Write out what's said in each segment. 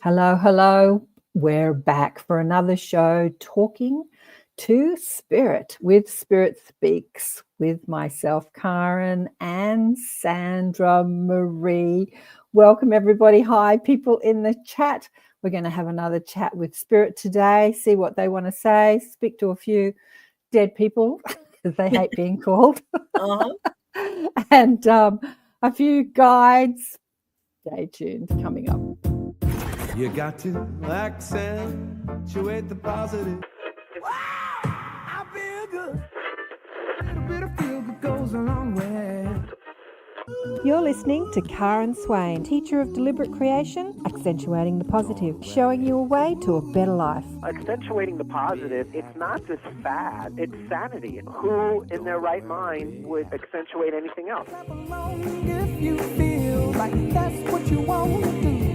Hello, hello. We're back for another show talking to Spirit with Spirit Speaks with myself, Karen, and Sandra Marie. Welcome, everybody. Hi, people in the chat. We're going to have another chat with Spirit today, see what they want to say, speak to a few dead people because they hate being called, and a few guides. Stay tuned, coming up. You got to accentuate the positive. Wow, I feel good. A little bit of feel good goes a long way. You're listening to Karen Swain, teacher of deliberate creation, accentuating the positive, showing you a way to a better life. Accentuating the positive, it's not just fad, it's sanity. Who in their right mind would accentuate anything else? If you feel like that's what you want to do.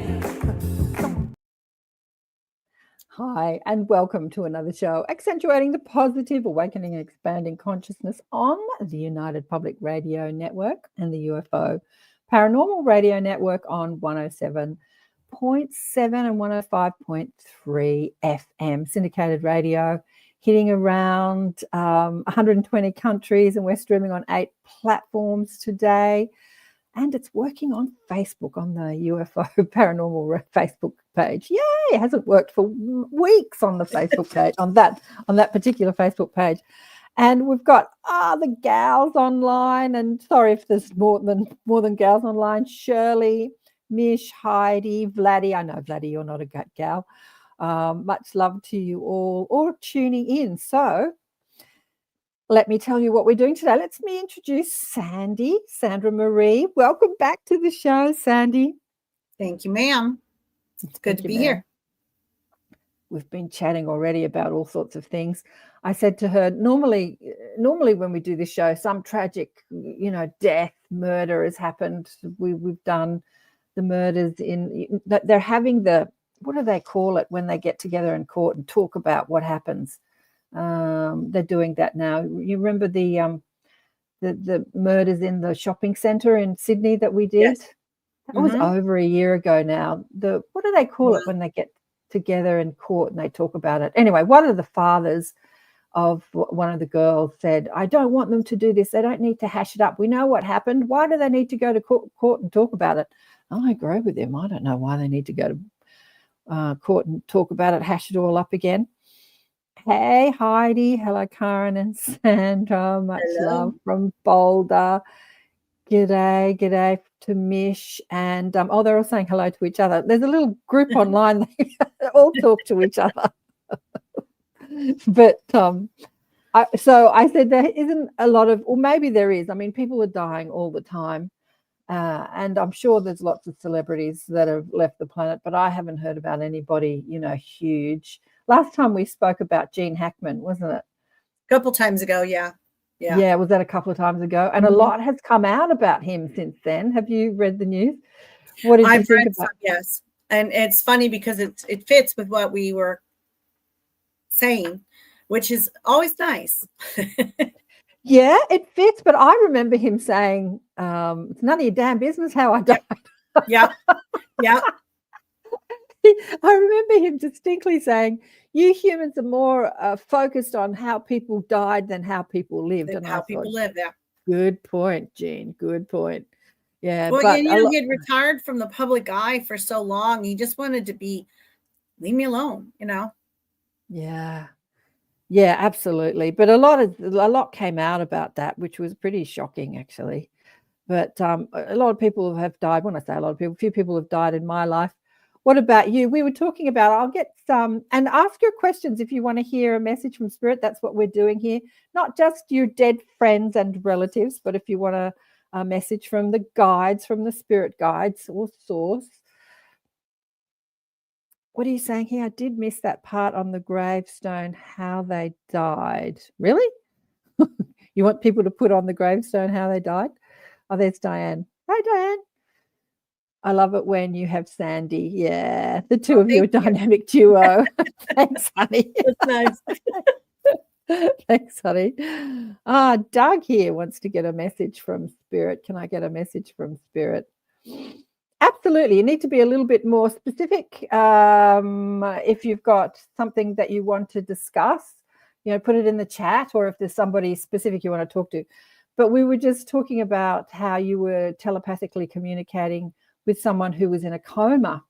Hi, and welcome to another show, Accentuating the Positive, Awakening and Expanding Consciousness on the United Public Radio Network and the UFO Paranormal Radio Network on 107.7 and 105.3 FM, syndicated radio, hitting around 120 countries, and we're streaming on 8 platforms today. And it's working on Facebook, on the UFO Paranormal Facebook page. Yay! It hasn't worked for weeks on the Facebook page, on that particular Facebook page. And we've got the gals online. And sorry if there's more than gals online. Shirley, Mish, Heidi, Vladdy. I know, Vladdy, you're not a gal. Much love to you all tuning in. So let me tell you what we're doing today. Let me introduce Sandra Marie. Welcome back to the show, Sandy. Thank you, ma'am. It's good to be here. We've been chatting already about all sorts of things. I said to her, normally when we do this show, some tragic, death, murder has happened. We've done the murders they're having what do they call it when they get together in court and talk about what happens? They're doing that now. You remember the murders in the shopping centre in Sydney that we did? Yes. That was over a year ago now. What do they call it when they get together in court and they talk about it? Anyway, one of the fathers of one of the girls said, I don't want them to do this. They don't need to hash it up. We know what happened. Why do they need to go to court and talk about it? I agree with him. I don't know why they need to go to court and talk about it, hash it all up again. Hey, Heidi. Hello, Karen and Sandra. Much love from Boulder. G'day to Mish. And, they're all saying hello to each other. There's a little group online. They all talk to each other. But so I said there isn't a lot of, or maybe there is. I mean, people are dying all the time. And I'm sure there's lots of celebrities that have left the planet, but I haven't heard about anybody, huge. Last time we spoke about Gene Hackman, wasn't it? A couple times ago, yeah. Yeah, was that a couple of times ago? And a lot has come out about him since then. Have you read the news? What did you think about? Some, yes, and it's funny because it fits with what we were saying, which is always nice. Yeah, it fits. But I remember him saying, "It's none of your damn business how I died." Yeah. I remember him distinctly saying, you humans are more focused on how people died than how people lived. And how people live, yeah. Good point, Jean. Good point. Yeah. Well, but he had retired from the public eye for so long. He just wanted to leave me alone, Yeah. Yeah, absolutely. But a lot came out about that, which was pretty shocking, actually. But a lot of people have died. When I say a lot of people, a few people have died in my life. What about you? We were talking about, I'll get some, and ask your questions if you want to hear a message from Spirit. That's what we're doing here. Not just your dead friends and relatives, but if you want a message from the guides, from the spirit guides or source. What are you saying here? I did miss that part on the gravestone, how they died. Really? You want people to put on the gravestone how they died? Oh, there's Diane. Hi, Diane. I love it when you have Sandy. Yeah, the two of you are dynamic duo. Thanks, honey. That's nice. Thanks, honey. Doug here wants to get a message from Spirit. Can I get a message from Spirit? absolutely. You need to be a little bit more specific. If you've got something that you want to discuss, put it in the chat, or if there's somebody specific you want to talk to. But we were just talking about how you were telepathically communicating with someone who was in a coma.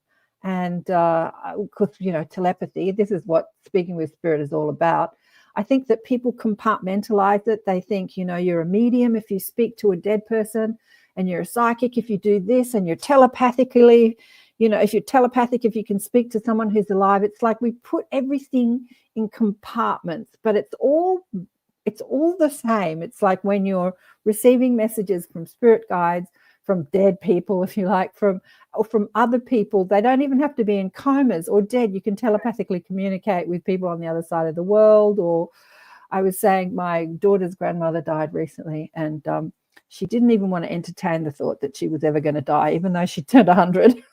And of course, telepathy, this is what speaking with spirit is all about. I think that people compartmentalize it. They think, you're a medium if you speak to a dead person, and you're a psychic if you do this, and you're telepathically, if you're telepathic, if you can speak to someone who's alive. It's like we put everything in compartments, but it's all the same. It's like when you're receiving messages from spirit guides, from dead people, if you like, from other people. They don't even have to be in comas or dead. You can telepathically communicate with people on the other side of the world. Or I was saying my daughter's grandmother died recently, and she didn't even want to entertain the thought that she was ever going to die, even though she turned 100.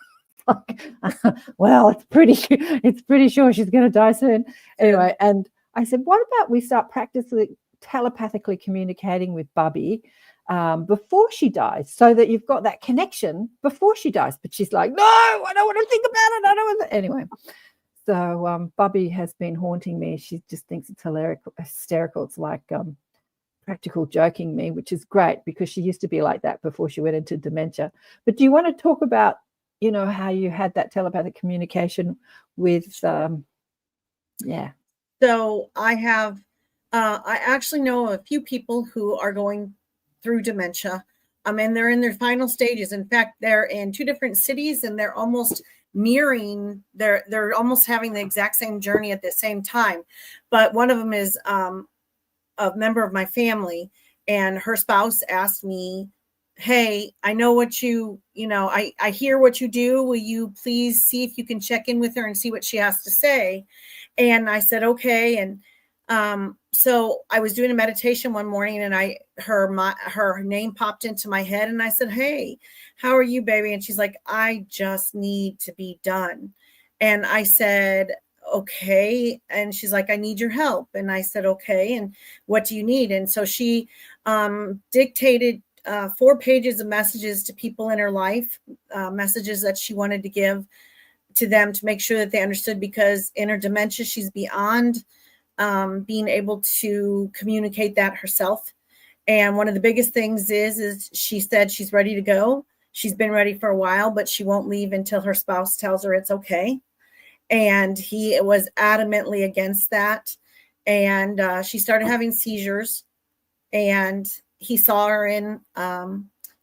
Well, it's pretty sure she's going to die soon. Anyway, and I said, what about we start practicing telepathically communicating with Bubby before she dies, so that you've got that connection before she dies? But she's like, no, I don't want to think about it. I don't want to. Anyway, so Bubby has been haunting me. She just thinks it's hysterical. It's like practical joking me, which is great, because she used to be like that before she went into dementia. But do you want to talk about, how you had that telepathic communication with, yeah. So I have, I actually know a few people who are going through dementia. And they're in their final stages. In fact, they're in 2 different cities, and they're almost mirroring, they're almost having the exact same journey at the same time. But one of them is a member of my family, and her spouse asked me, hey, I know what I hear what you do. Will you please see if you can check in with her and see what she has to say? And I said, okay. And so I was doing a meditation one morning, and her name popped into my head, and I said, hey, how are you, baby? And she's like, I just need to be done. And I said, okay. And she's like, I need your help. And I said, okay. And what do you need? And so she dictated 4 pages of messages to people in her life, messages that she wanted to give to them to make sure that they understood, because in her dementia, she's beyond being able to communicate that herself. And one of the biggest things is she said she's ready to go. She's been ready for a while, but she won't leave until her spouse tells her it's okay. And he was adamantly against that. And she started having seizures, and he saw her in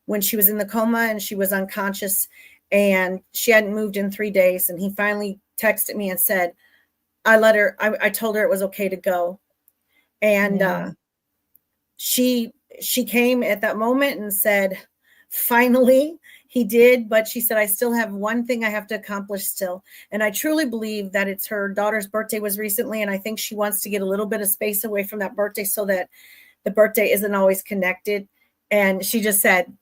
when she was in the coma and she was unconscious, and she hadn't moved in 3 days. And he finally texted me and said, I told her it was okay to go. And she came at that moment and said, finally he did. But she said, I still have one thing I have to accomplish still. And I truly believe that it's her daughter's birthday was recently. And I think she wants to get a little bit of space away from that birthday, so that the birthday isn't always connected. And she just said,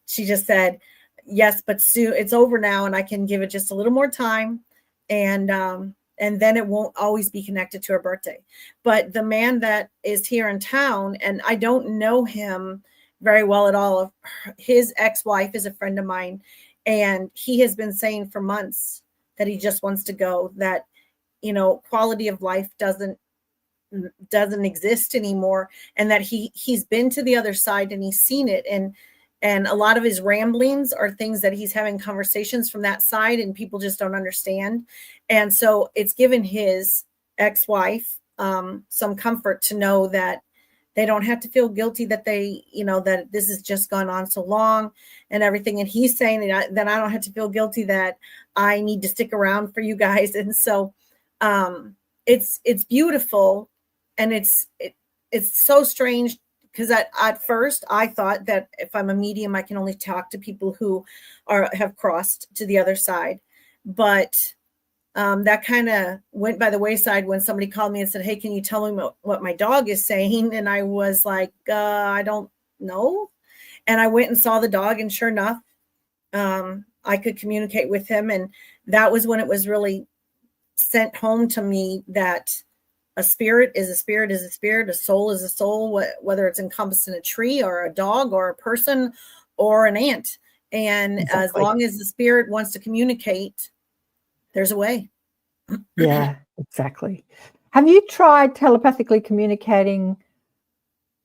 yes, but soon it's over now, and I can give it just a little more time. And then it won't always be connected to her birthday. But the man that is here in town, and I don't know him very well at all. His ex-wife is a friend of mine, and he has been saying for months that he just wants to go, that, quality of life doesn't exist anymore, and that he's been to the other side and he's seen it. And a lot of his ramblings are things that he's having conversations from that side, and people just don't understand. And so it's given his ex-wife some comfort to know that they don't have to feel guilty that that this has just gone on so long and everything. And he's saying that I don't have to feel guilty that I need to stick around for you guys. And so it's beautiful. And it's so strange, because at first I thought that if I'm a medium, I can only talk to people who have crossed to the other side. But that kind of went by the wayside when somebody called me and said, hey, can you tell me what my dog is saying? And I was like, I don't know. And I went and saw the dog, and sure enough, I could communicate with him. And that was when it was really sent home to me that a spirit is a spirit is a spirit, a soul is a soul, whether it's encompassed in a tree or a dog or a person or an ant. And as Exactly. long as the spirit wants to communicate, there's a way. Yeah, exactly. Have you tried telepathically communicating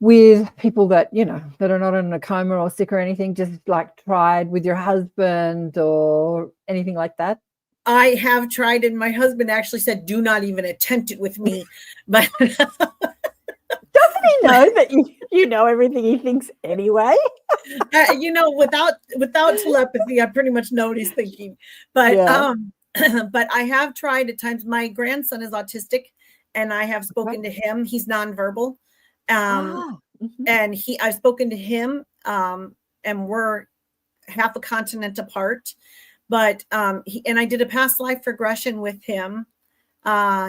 with people that, that are not in a coma or sick or anything, just like tried with your husband or anything like that? I have tried, and my husband actually said, do not even attempt it with me. But Doesn't he know that you know everything he thinks anyway? without telepathy, I pretty much know what he's thinking. But Yeah. but I have tried at times. My grandson is autistic, and I have spoken to him. He's nonverbal. And I've spoken to him, and we're half a continent apart. But and I did a past life regression with him.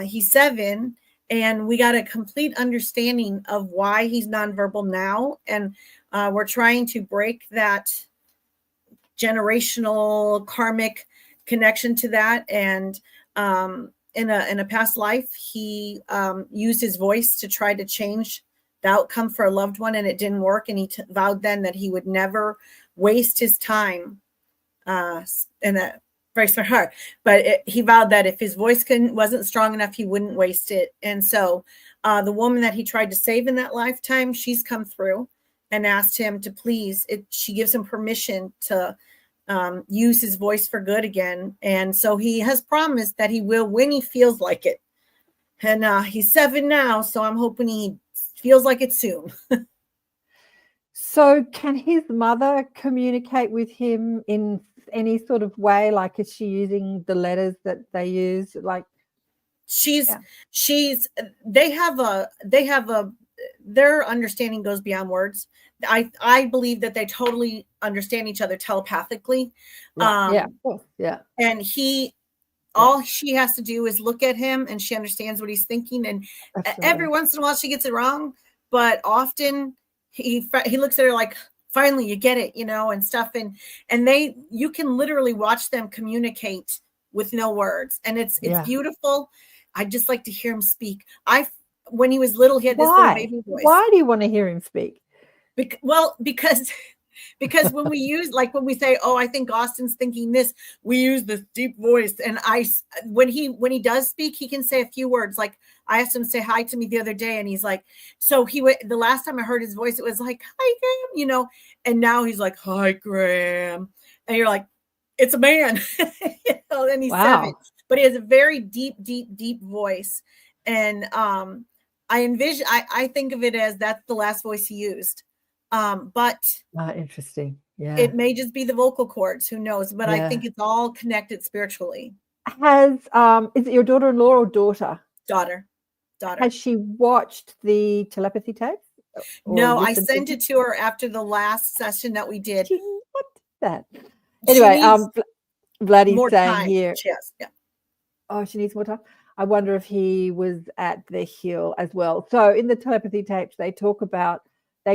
He's 7, and we got a complete understanding of why he's nonverbal now. And we're trying to break that generational karmic connection to that. And in a past life, he used his voice to try to change the outcome for a loved one, and it didn't work. And he vowed then that he would never waste his time. And that breaks my heart. But he vowed that if his voice wasn't strong enough, he wouldn't waste it. And so the woman that he tried to save in that lifetime, she's come through and asked him to please. She gives him permission to use his voice for good again. And so he has promised that he will when he feels like it. And he's 7 now, so I'm hoping he feels like it soon. So can his mother communicate with him in any sort of way? Like, is she using the letters that they use? Like, their understanding goes beyond words. I believe that they totally understand each other telepathically. yeah, of course, yeah. And all she has to do is look at him, and she understands what he's thinking. And every once in a while she gets it wrong, but often he looks at her like, finally you get it, and stuff. And you can literally watch them communicate with no words, and it's beautiful. I just like to hear him speak. When he was little, he had this little baby voice. Why do you want to hear him speak? Because when we say, oh, I think Austin's thinking this, we use this deep voice. And when he does speak, he can say a few words. Like, I asked him to say hi to me the other day, and he's like, the last time I heard his voice, it was like, hi, Graham, and now he's like, hi, Graham. And you're like, it's a man, and he's 7, but he has a very deep, deep, deep voice. And I think of it as that's the last voice he used. But interesting. Yeah. It may just be the vocal cords, who knows? But I think it's all connected spiritually. Is it your daughter-in-law or daughter? Daughter. Has she watched the telepathy tape? No, I sent it to her after the last session that we did. What that? Anyway, Vladdy's saying time. Here. Yeah. Oh, she needs more time. I wonder if he was at the hill as well. So in the telepathy tapes, they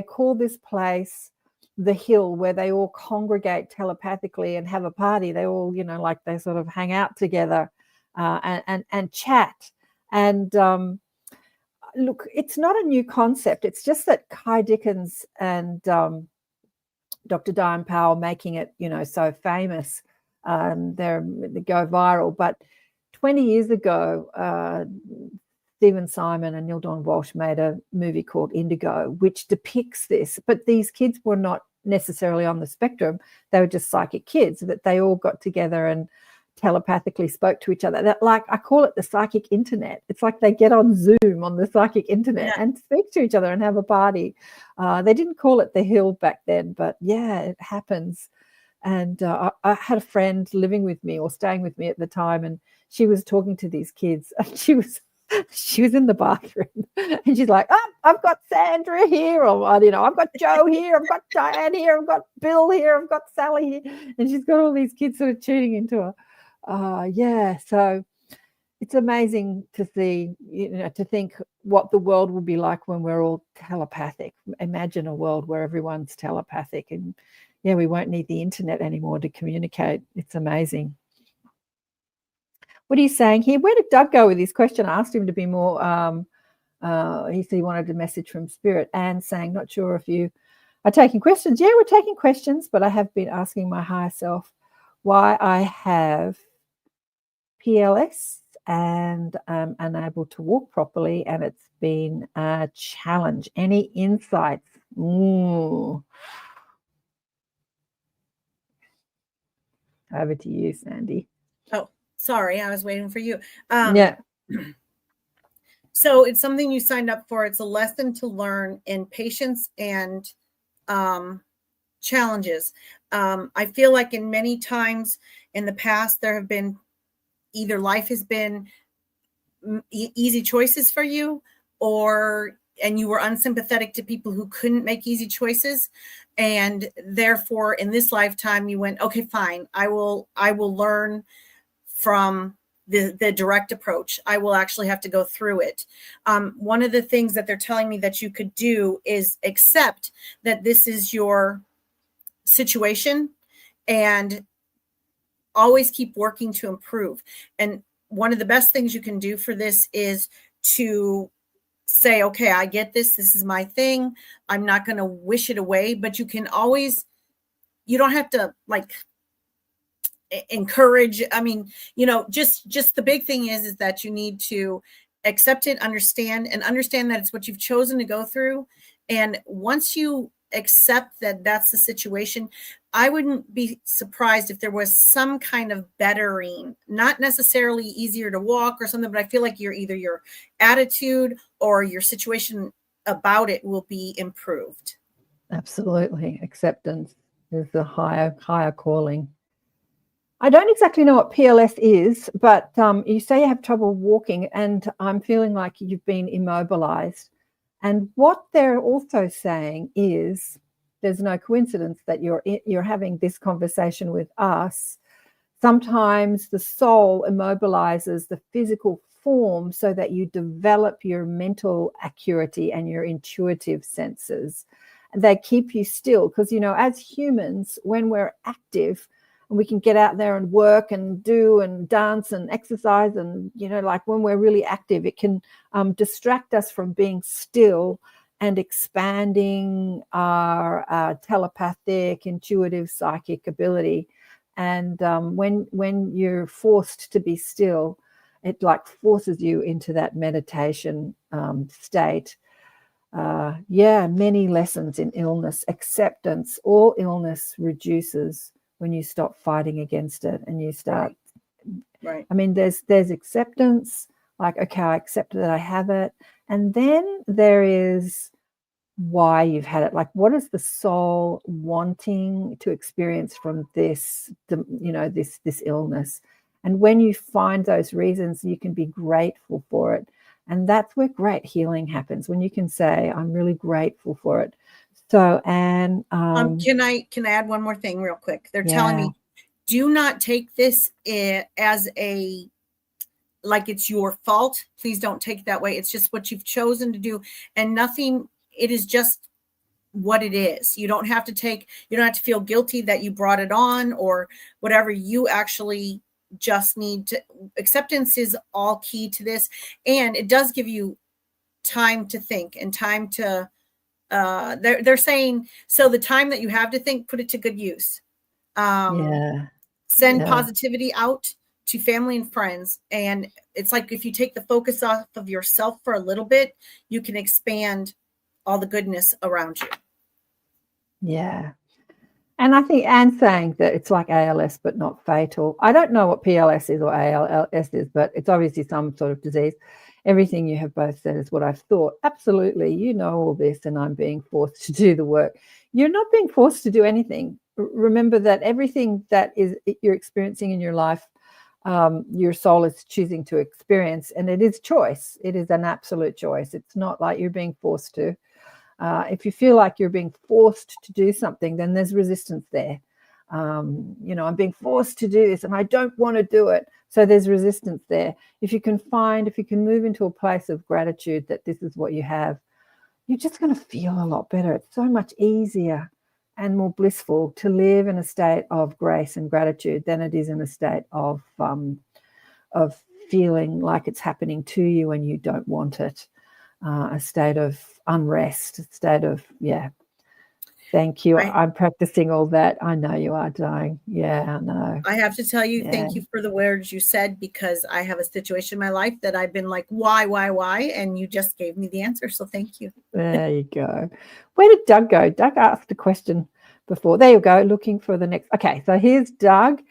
call this place the hill, where they all congregate telepathically and have a party. They all, like they sort of hang out together and chat. And look, it's not a new concept. It's just that Kai Dickens and Dr. Diane Powell making it, so famous. They go viral. But 20 years ago, Stephen Simon and Neil Dawn Walsh made a movie called Indigo, which depicts this. But these kids were not necessarily on the spectrum. They were just psychic kids, that they all got together and telepathically spoke to each other. That, like, I call it the psychic internet. It's like they get on Zoom on the psychic internet and speak to each other and have a party. They didn't call it the hill back then, but yeah, it happens. And I had a friend living with me or staying with me at the time, and she was talking to these kids, and she was in the bathroom, and she's like, oh, I've got Sandra here, or I've got Joe here, I've got Diane here, I've got Bill here, I've got Sally here, and she's got all these kids sort of tuning into her. So it's amazing to see, to think what the world will be like when we're all telepathic. Imagine a world where everyone's telepathic, and we won't need the internet anymore to communicate. It's amazing. What are you saying here? Where did Doug go with his question? I asked him to be more, he said he wanted a message from spirit. And saying, not sure if you Are taking questions? Yeah, we're taking questions, but I have been asking my higher self why I have PLS and unable to walk properly, and it's been a challenge. Any insights? Ooh. Over to you, Sandy. Oh, sorry, I was waiting for you. Yeah. So it's something you signed up for. It's a lesson to learn in patience and challenges. I feel like in many times in the past, there have been either life has been easy choices for you, and you were unsympathetic to people who couldn't make easy choices. And therefore, in this lifetime, you went, okay, fine. I will learn from the direct approach. I will actually have to go through it. One of the things that they're telling me that you could do is accept that this is your situation and always keep working to improve. And one of the best things you can do for this is to say, okay, I get this. This is my thing. I'm not going to wish it away, but you can always, you don't have to like encourage. I mean, just the big thing is that you need to accept it, understand that it's what you've chosen to go through. And once you accept that that's the situation, I wouldn't be surprised if there was some kind of bettering, not necessarily easier to walk or something, but I feel like either your attitude or your situation about it will be improved. Absolutely. Acceptance is the higher calling. I don't exactly know what PLS is, but you say you have trouble walking, and I'm feeling like you've been immobilized. And what they're also saying is there's no coincidence that you're having this conversation with us. Sometimes the soul immobilizes the physical form so that you develop your mental acuity and your intuitive senses. And they keep you still because, as humans, when we're active, and we can get out there and work and do and dance and exercise, and like when we're really active, it can distract us from being still and expanding our telepathic, intuitive, psychic ability. And when you're forced to be still, it like forces you into that meditation state. Many lessons in illness. Acceptance. All illness reduces when you stop fighting against it and you start. Right. I mean, there's acceptance, like, okay, I accept that I have it. And then there is why you've had it. Like, what is the soul wanting to experience from this, this illness? And when you find those reasons, you can be grateful for it. And that's where great healing happens, when you can say, I'm really grateful for it. So, Anne, can I add one more thing real quick? They're telling me, do not take this as like it's your fault. Please don't take it that way. It's just what you've chosen to do, and nothing. It is just what it is. You don't have to feel guilty that you brought it on or whatever. You actually just need to. Acceptance is all key to this, and it does give you time to think and time to. They're saying, so the time that you have to think, put it to good use. Send positivity out to family and friends. And it's like, if you take the focus off of yourself for a little bit, you can expand all the goodness around you. Yeah. And I think Anne's saying that it's like ALS, but not fatal. I don't know what PLS is or ALS is, but it's obviously some sort of disease. Everything you have both said is what I've thought. Absolutely. You know all this, and I'm being forced to do the work. You're not being forced to do anything. Remember that everything that is you're experiencing in your life, your soul is choosing to experience, and it is choice. It is an absolute choice. It's not like you're being forced to. If you feel like you're being forced to do something, then there's resistance there. I'm being forced to do this and I don't want to do it. So there's resistance there. If you can move into a place of gratitude that this is what you have, you're just going to feel a lot better. It's so much easier and more blissful to live in a state of grace and gratitude than it is in a state of feeling like it's happening to you and you don't want it. A state of unrest, a state of, Thank you. I'm practicing all that. I know you are, darling. Yeah, I know. I have to tell you, thank you for the words you said, because I have a situation in my life that I've been like, why? And you just gave me the answer. So thank you. There you go. Where did Doug go? Doug asked a question before. There you go. Looking for the next. Okay, so here's Doug.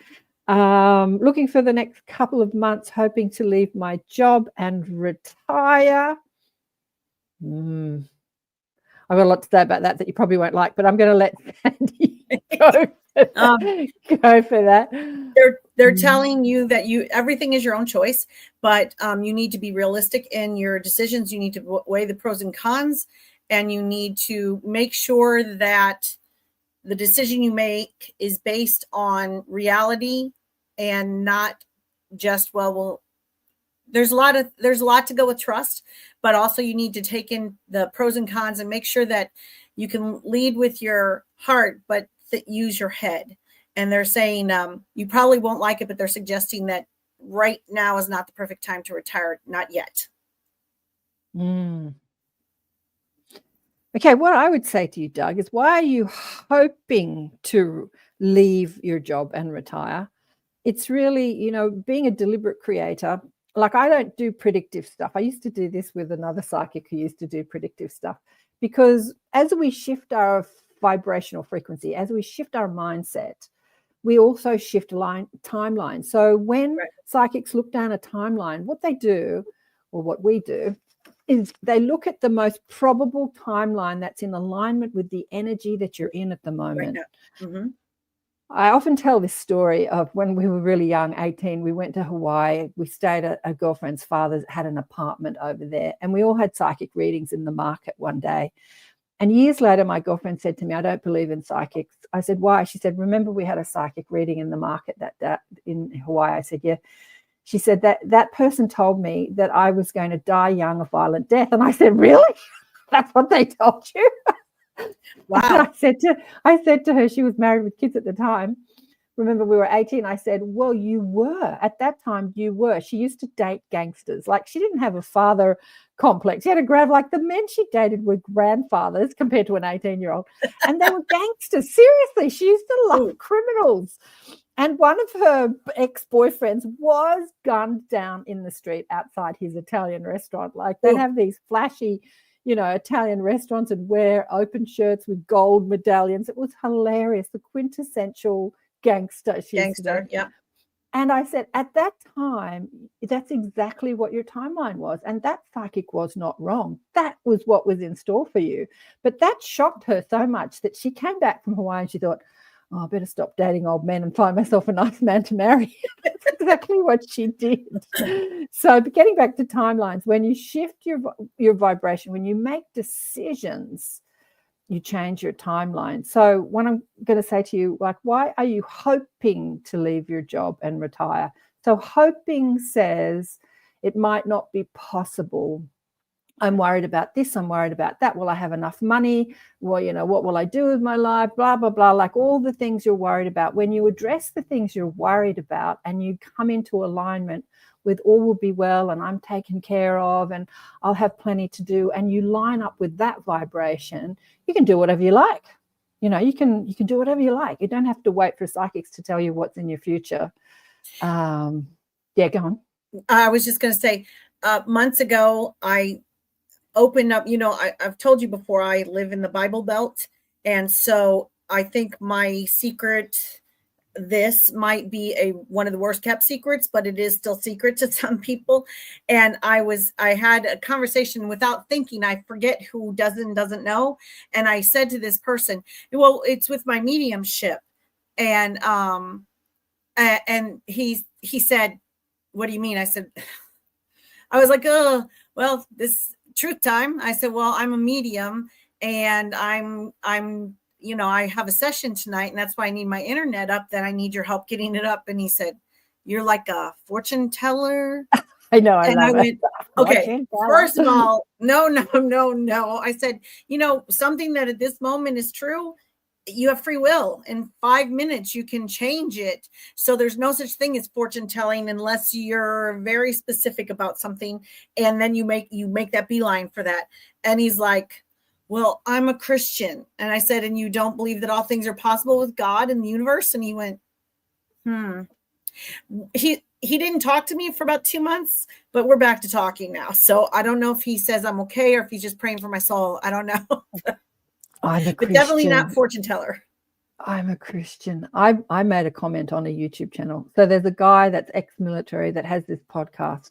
Looking for the next couple of months, hoping to leave my job and retire. I've got a lot to say about that you probably won't like, but I'm going to let Sandy go for that. They're telling you that everything is your own choice, but you need to be realistic in your decisions. You need to weigh the pros and cons, and you need to make sure that the decision you make is based on reality and not just, there's a lot to go with trust, but also you need to take in the pros and cons and make sure that you can lead with your heart, but use your head. And they're saying you probably won't like it, but they're suggesting that right now is not the perfect time to retire. Not yet. Okay, what I would say to you, Doug, is why are you hoping to leave your job and retire? It's really, being a deliberate creator. Like, I don't do predictive stuff. I used to do this with another psychic who used to do predictive stuff, because as we shift our vibrational frequency, as we shift our mindset, we also shift timeline. So when psychics look down a timeline, what they do, or what we do, is they look at the most probable timeline that's in alignment with the energy that you're in at the moment. I often tell this story of when we were really young, 18, we went to Hawaii. We stayed at a girlfriend's father's, had an apartment over there, and we all had psychic readings in the market one day. And years later, my girlfriend said to me, I don't believe in psychics. I said, why? She said, remember we had a psychic reading in the market that in Hawaii? I said, yeah. She said that person told me that I was going to die young, a violent death. And I said, really? That's what they told you? Wow. And I said to her, she was married with kids at the time. Remember, we were 18. I said, well, you were. At that time, you were. She used to date gangsters. Like, she didn't have a father complex. She had a like, the men she dated were grandfathers compared to an 18-year-old. And they were gangsters. Seriously, she used to love criminals. And one of her ex-boyfriends was gunned down in the street outside his Italian restaurant. Like, they'd have these flashy, Italian restaurants and wear open shirts with gold medallions. It was hilarious. The quintessential gangster. Yeah. And I said, at that time, that's exactly what your timeline was. And that psychic was not wrong. That was what was in store for you. But that shocked her so much that she came back from Hawaii and she thought, I better stop dating old men and find myself a nice man to marry. That's exactly what she did. So, but getting back to timelines, when you shift your vibration, when you make decisions, you change your timeline. So what I'm going to say to you, like, why are you hoping to leave your job and retire? So hoping says it might not be possible. I'm worried about this. I'm worried about that. Will I have enough money? Well, what will I do with my life? Blah, blah, blah. Like, all the things you're worried about. When you address the things you're worried about and you come into alignment with all will be well and I'm taken care of and I'll have plenty to do, and you line up with that vibration, you can do whatever you like. You can do whatever you like. You don't have to wait for psychics to tell you what's in your future. Yeah, go on. I was just going to say, months ago, I opened up, I've told you before, I live in the Bible Belt. And so I think my secret, this might be one of the worst kept secrets, but it is still secret to some people. And I had a conversation without thinking. I forget who doesn't know. And I said to this person, well, it's with my mediumship. And he said, what do you mean? I said, I was like, oh, well, this truth time. I said, well, I'm a medium and I'm I have a session tonight and that's why I need my internet up, that I need your help getting it up. And he said, you're like a fortune teller. I know. And I went, okay, first of all, no. I said, something that at this moment is true. You have free will. In 5 minutes, you can change it. So there's no such thing as fortune telling unless you're very specific about something. And then you make that beeline for that. And he's like, well, I'm a Christian. And I said, and you don't believe that all things are possible with God and the universe? And he went, He didn't talk to me for about 2 months, but we're back to talking now. So I don't know if he says I'm okay or if he's just praying for my soul. I don't know. I'm a But Christian. definitely not fortune teller. I'm a Christian. I made a comment on a YouTube channel. So there's a guy that's ex-military that has this podcast,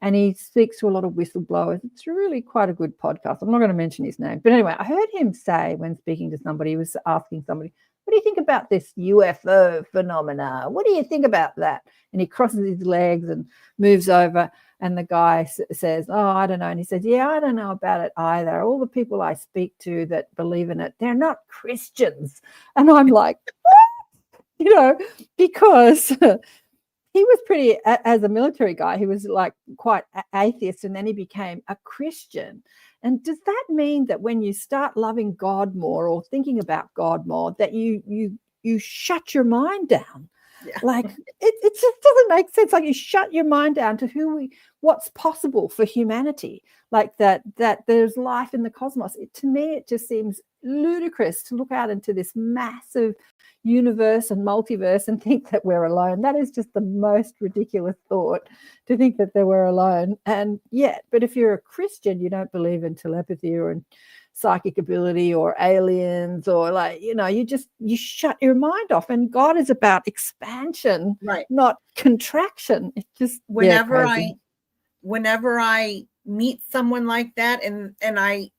and he speaks to a lot of whistleblowers. It's really quite a good podcast. I'm not going to mention his name. But anyway, I heard him say when speaking to somebody, he was asking somebody, what do you think about this UFO phenomena? What do you think about that? And he crosses his legs and moves over. And the guy says, oh, I don't know. And he says, yeah, I don't know about it either. All the people I speak to that believe in it, they're not Christians. And I'm like, what? You know, because he was pretty, as a military guy, he was like quite atheist, and then he became a Christian. And does that mean that when you start loving God more or thinking about God more, that you shut your mind down? Yeah. Like it just doesn't make sense. Like you shut your mind down to what's possible for humanity. Like that there's life in the cosmos. To me, it just seems ludicrous to look out into this massive universe and multiverse and think that we're alone. That is just the most ridiculous thought, to think that we're alone. And yet, but if you're a Christian, you don't believe in telepathy or in psychic ability or aliens, or like, you know, you shut your mind off. And God is about expansion, right, not contraction. It's just whenever I meet someone like that, and I,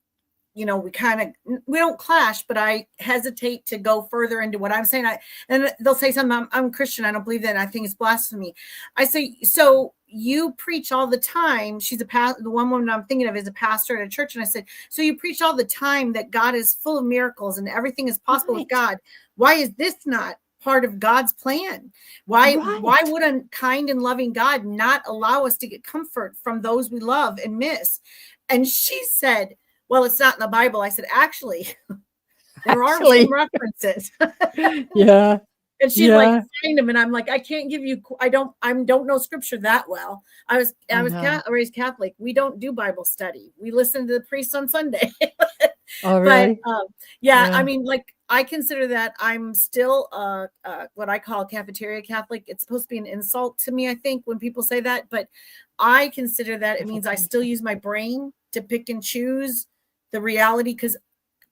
you know, we don't clash, but I hesitate to go further into what I'm saying. And they'll say something, I'm Christian, I don't believe that, and I think it's blasphemy. I say, so you preach all the time. She's the one woman I'm thinking of is a pastor at a church. And I said, so you preach all the time that God is full of miracles and everything is possible with God. Why is this not part of God's plan? Why would a kind and loving God not allow us to get comfort from those we love and miss? And she said, well, it's not in the Bible. I said, actually, there are some references. Yeah. And she's like, find them. And I'm like, I can't give you, I don't know scripture that well. I was raised Catholic. We don't do Bible study. We listen to the priest on Sunday. Oh, really? But I mean, like, I consider that I'm still what I call cafeteria Catholic. It's supposed to be an insult to me, I think, when people say that. But I consider that it means I still use my brain to pick and choose the reality, because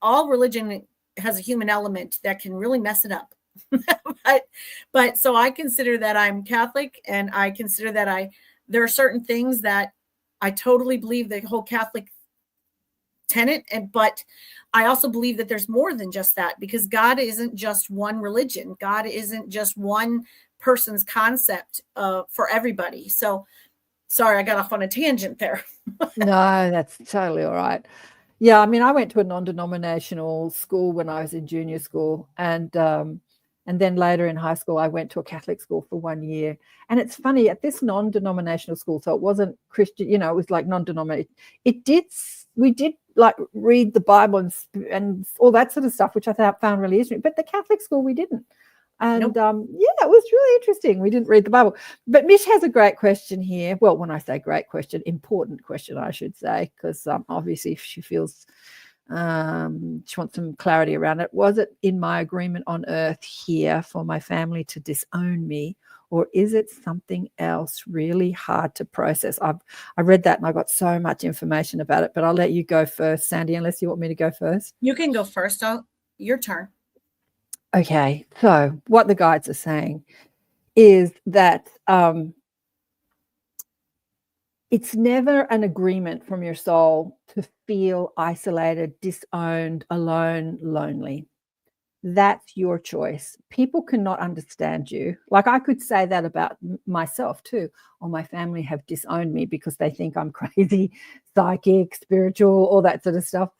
all religion has a human element that can really mess it up. but so I consider that I'm Catholic, and I consider that there are certain things that I totally believe the whole Catholic tenet, but I also believe that there's more than just that, because God isn't just one religion. God isn't just one person's concept for everybody. So sorry, I got off on a tangent there. No, that's totally all right. Yeah, I mean, I went to a non-denominational school when I was in junior school, and then later in high school, I went to a Catholic school for 1 year. And it's funny, at this non-denominational school, so it wasn't Christian, you know, it was like non-denominational. We did like read the Bible and all that sort of stuff, which I found really interesting. But the Catholic school, we didn't. And it was really interesting. We didn't read the Bible. But Mish has a great question here. Well, when I say great question, important question, I should say, because obviously she feels she wants some clarity around it. Was it in my agreement on earth here for my family to disown me, or is it something else really hard to process? I read that and I got so much information about it, but I'll let you go first, Sandy, unless you want me to go first. You can go first. Your turn. Okay, so what the guides are saying is that it's never an agreement from your soul to feel isolated, disowned, alone, lonely. That's your choice. People cannot understand you. Like I could say that about myself too. Or my family have disowned me because they think I'm crazy, psychic, spiritual, all that sort of stuff.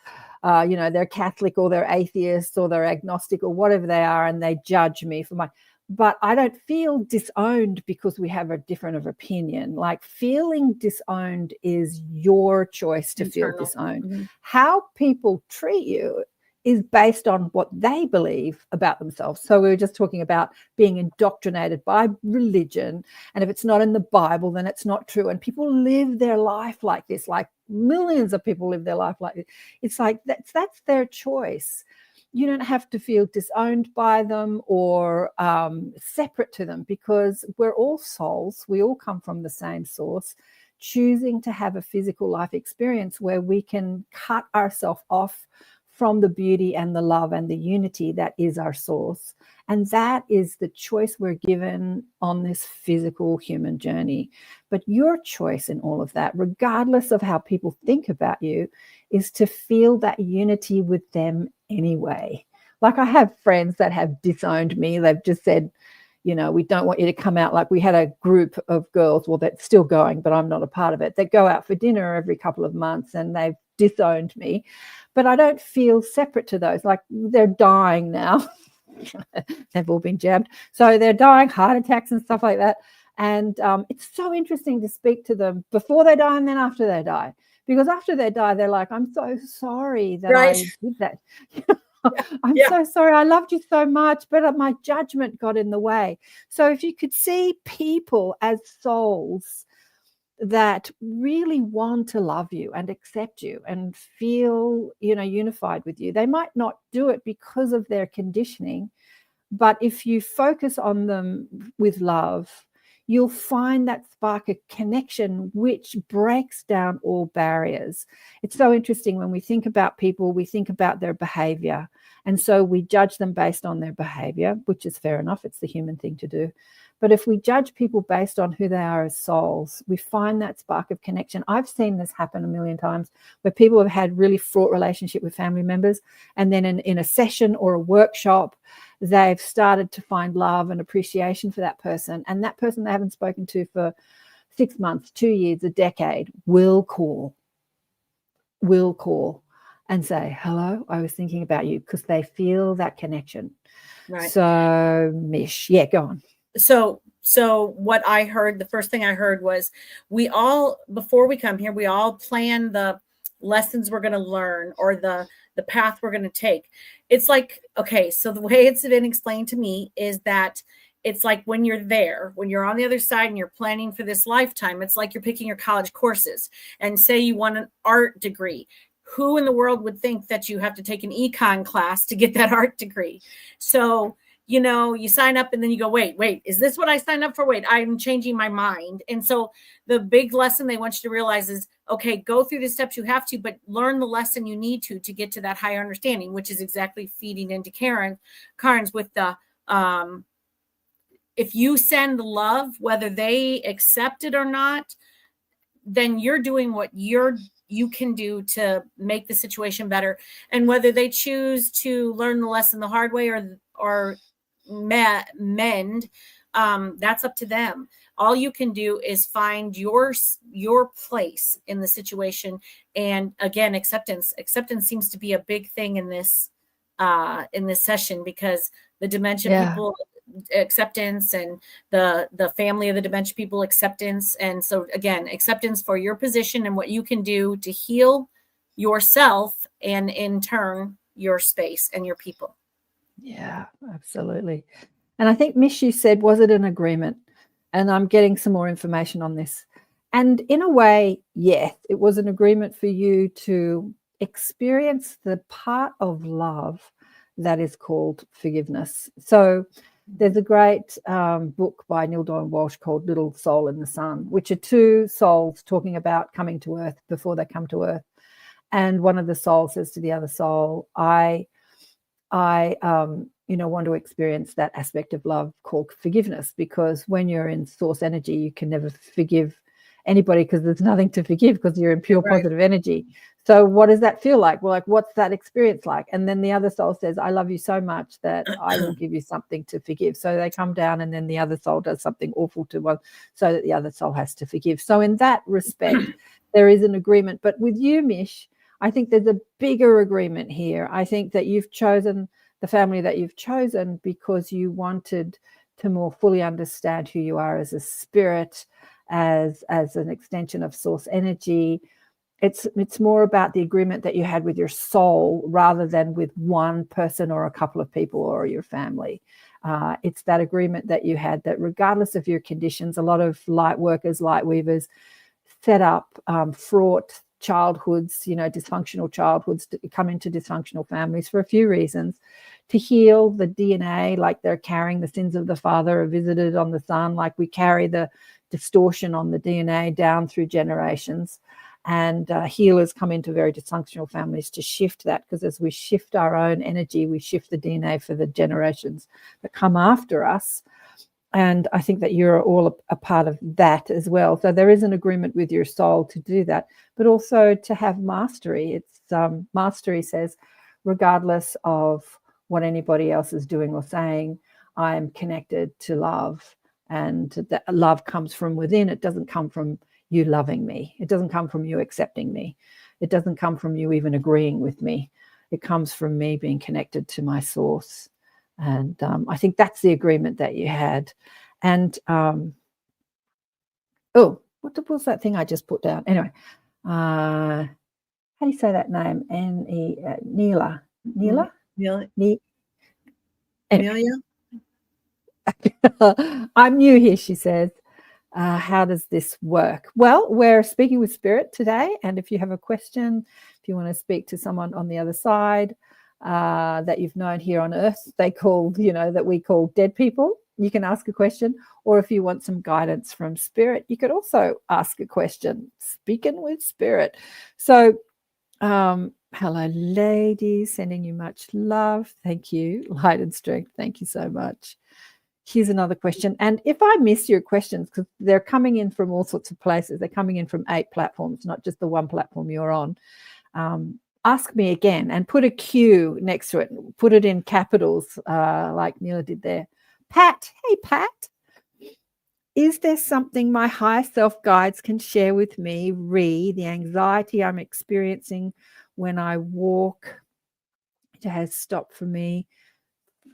You know, they're Catholic or they're atheists or they're agnostic or whatever they are, and they judge me for my. But I don't feel disowned because we have a different of opinion. Like feeling disowned is your choice to feel disowned. Mm-hmm. How people treat you is based on what they believe about themselves. So we were just talking about being indoctrinated by religion, and if it's not in the Bible, then it's not true. And people live their life like this, like millions of people live their life like this. It's like that's their choice. You don't have to feel disowned by them or separate to them, because we're all souls. We all come from the same source, choosing to have a physical life experience where we can cut ourselves off from the beauty and the love and the unity that is our source. And that is the choice we're given on this physical human journey. But your choice in all of that, regardless of how people think about you, is to feel that unity with them anyway. Like, I have friends that have disowned me. They've just said, you know, we don't want you to come out. Like, we had a group of girls, well, that's still going, but I'm not a part of it, that go out for dinner every couple of months, and they've disowned me. But I don't feel separate to those. Like, they're dying now. They've all been jabbed. So they're dying, heart attacks and stuff like that. And it's so interesting to speak to them before they die and then after they die. Because after they die, they're like, I'm so sorry that I did that. I'm so sorry. I loved you so much, but my judgment got in the way. So if you could see people as souls that really want to love you and accept you and feel, you know, unified with you, they might not do it because of their conditioning, but if you focus on them with love, you'll find that spark of connection which breaks down all barriers. It's so interesting when we think about people, we think about their behavior. And so we judge them based on their behavior, which is fair enough. It's the human thing to do. But if we judge people based on who they are as souls, we find that spark of connection. I've seen this happen a million times, where people have had really fraught relationship with family members, and then in a session or a workshop, they've started to find love and appreciation for that person. And that person they haven't spoken to for 6 months, 2 years, a decade, will call and say, hello, I was thinking about you, because they feel that connection. Right. So, Mish, yeah, go on. So what I heard, the first thing I heard was, we all, before we come here, we all plan the lessons we're going to learn, or the path we're going to take. It's like, okay, so the way it's been explained to me is that it's like when you're there, when you're on the other side and you're planning for this lifetime, it's like you're picking your college courses, and say you want an art degree. Who in the world would think that you have to take an econ class to get that art degree? So, you know, you sign up and then you go, wait, is this what I signed up for? Wait, I'm changing my mind. And so the big lesson they want you to realize is, okay, go through the steps you have to, but learn the lesson you need to get to that higher understanding, which is exactly feeding into Karen's with the, if you send the love, whether they accept it or not, then you're doing what you can do to make the situation better. And whether they choose to learn the lesson the hard way or mend, that's up to them. All you can do is find your place in the situation. And again, acceptance seems to be a big thing in this session, because the dementia people acceptance, and the family of the dementia people acceptance. And so again, acceptance for your position and what you can do to heal yourself, and in turn your space and your people. Yeah, absolutely. And I think, Mish, you said, was it an agreement? And I'm getting some more information on this. And in a way, yes, it was an agreement for you to experience the part of love that is called forgiveness. So there's a great book by Neil Donald Walsh called Little Soul in the Sun, which are two souls talking about coming to Earth before they come to Earth. And one of the souls says to the other soul, I want to experience that aspect of love called forgiveness, because when you're in source energy, you can never forgive anybody, because there's nothing to forgive, because you're in pure positive energy. So what does that feel like? Well, like, what's that experience like? And then the other soul says, I love you so much that I will give you something to forgive. So they come down, and then the other soul does something awful to one, so that the other soul has to forgive. So in that respect, there is an agreement. But with you, Mish, I think there's a bigger agreement here. I think that you've chosen the family that you've chosen because you wanted to more fully understand who you are as a spirit, as an extension of source energy, it's more about the agreement that you had with your soul rather than with one person or a couple of people or your family. It's that agreement that you had that regardless of your conditions, a lot of light workers, light weavers set up fraught childhoods, dysfunctional childhoods, to come into dysfunctional families for a few reasons, to heal the DNA, like they're carrying the sins of the father are visited on the son, like we carry the distortion on the DNA down through generations. And healers come into very dysfunctional families to shift that, because as we shift our own energy, we shift the DNA for the generations that come after us. And I think that you're all a part of that as well. So there is an agreement with your soul to do that, but also to have mastery. It's mastery says, regardless of what anybody else is doing or saying, I am connected to love, and that love comes from within. It doesn't come from you loving me. It doesn't come from you accepting me. It doesn't come from you even agreeing with me. It comes from me being connected to my source. And I think that's the agreement that you had. And what was that thing I just put down? Anyway, how do you say that name? Neela. Neela? Amelia? I'm new here, she says. How does this work? Well, we're speaking with Spirit today. And if you have a question, if you want to speak to someone on the other side that you've known here on Earth, that we call dead people, you can ask a question. Or if you want some guidance from Spirit, you could also ask a question. Speaking with Spirit. So, hello, ladies, sending you much love. Thank you. Light and strength. Thank you so much. Here's another question. And if I miss your questions, because they're coming in from all sorts of places, they're coming in from 8 platforms, not just the one platform you're on, ask me again and put a Q next to it. Put it in capitals like Neela did there. Pat. Hey, Pat. Is there something my higher self guides can share with me, the anxiety I'm experiencing when I walk? It has stopped for me.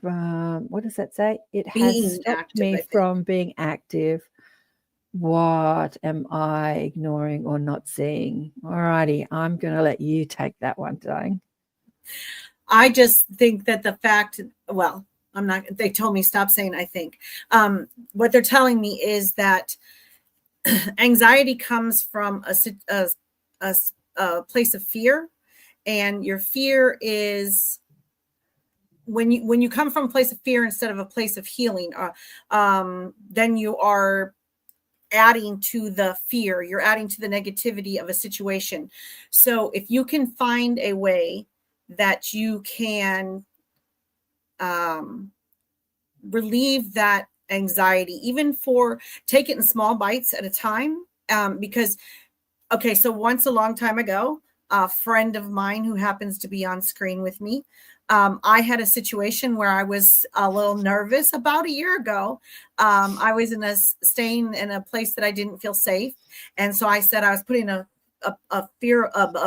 What does that say? It has stopped me from being active. What am I ignoring or not seeing? All righty, I'm going to let you take that one, darling. I just think that the fact, they told me stop saying I think. What they're telling me is that anxiety comes from a place of fear, and your fear is when you come from a place of fear instead of a place of healing, then you are adding to the fear, you're adding to the negativity of a situation. So if you can find a way that you can relieve that anxiety, even take it in small bites at a time, because so once a long time ago, a friend of mine who happens to be on screen with me, I had a situation where I was a little nervous about a year ago. I was staying in a place that I didn't feel safe. And so I said I was putting a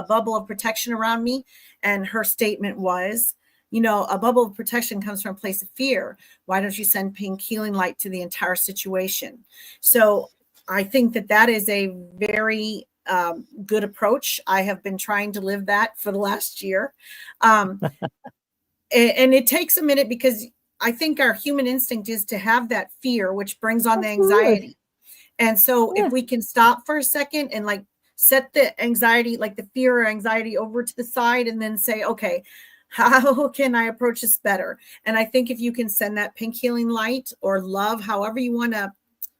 bubble of protection around me. And her statement was, a bubble of protection comes from a place of fear. Why don't you send pink healing light to the entire situation? So I think that is a very good approach. I have been trying to live that for the last year. And it takes a minute, because I think our human instinct is to have that fear, which brings on the anxiety. And so if we can stop for a second and set the anxiety, like the fear or anxiety, over to the side, and then say, okay, how can I approach this better? And I think if you can send that pink healing light or love, however you want to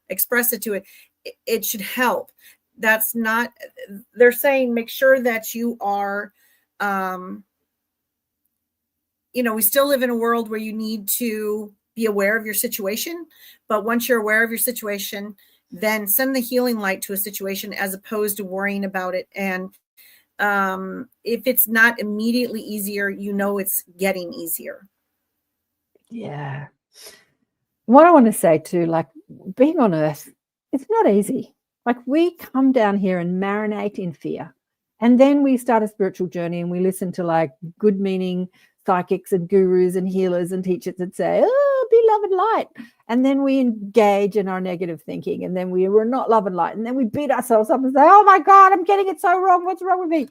express it to it, it should help. They're saying, make sure that you are, we still live in a world where you need to be aware of your situation. But once you're aware of your situation, then send the healing light to a situation as opposed to worrying about it. And if it's not immediately easier, it's getting easier. Yeah. What I want to say too, being on Earth, it's not easy. We come down here and marinate in fear. And then we start a spiritual journey and we listen to good meaning psychics and gurus and healers and teachers that say, oh, be love and light. And then we engage in our negative thinking, and then we're not love and light. And then we beat ourselves up and say, oh my God, I'm getting it so wrong. What's wrong with me?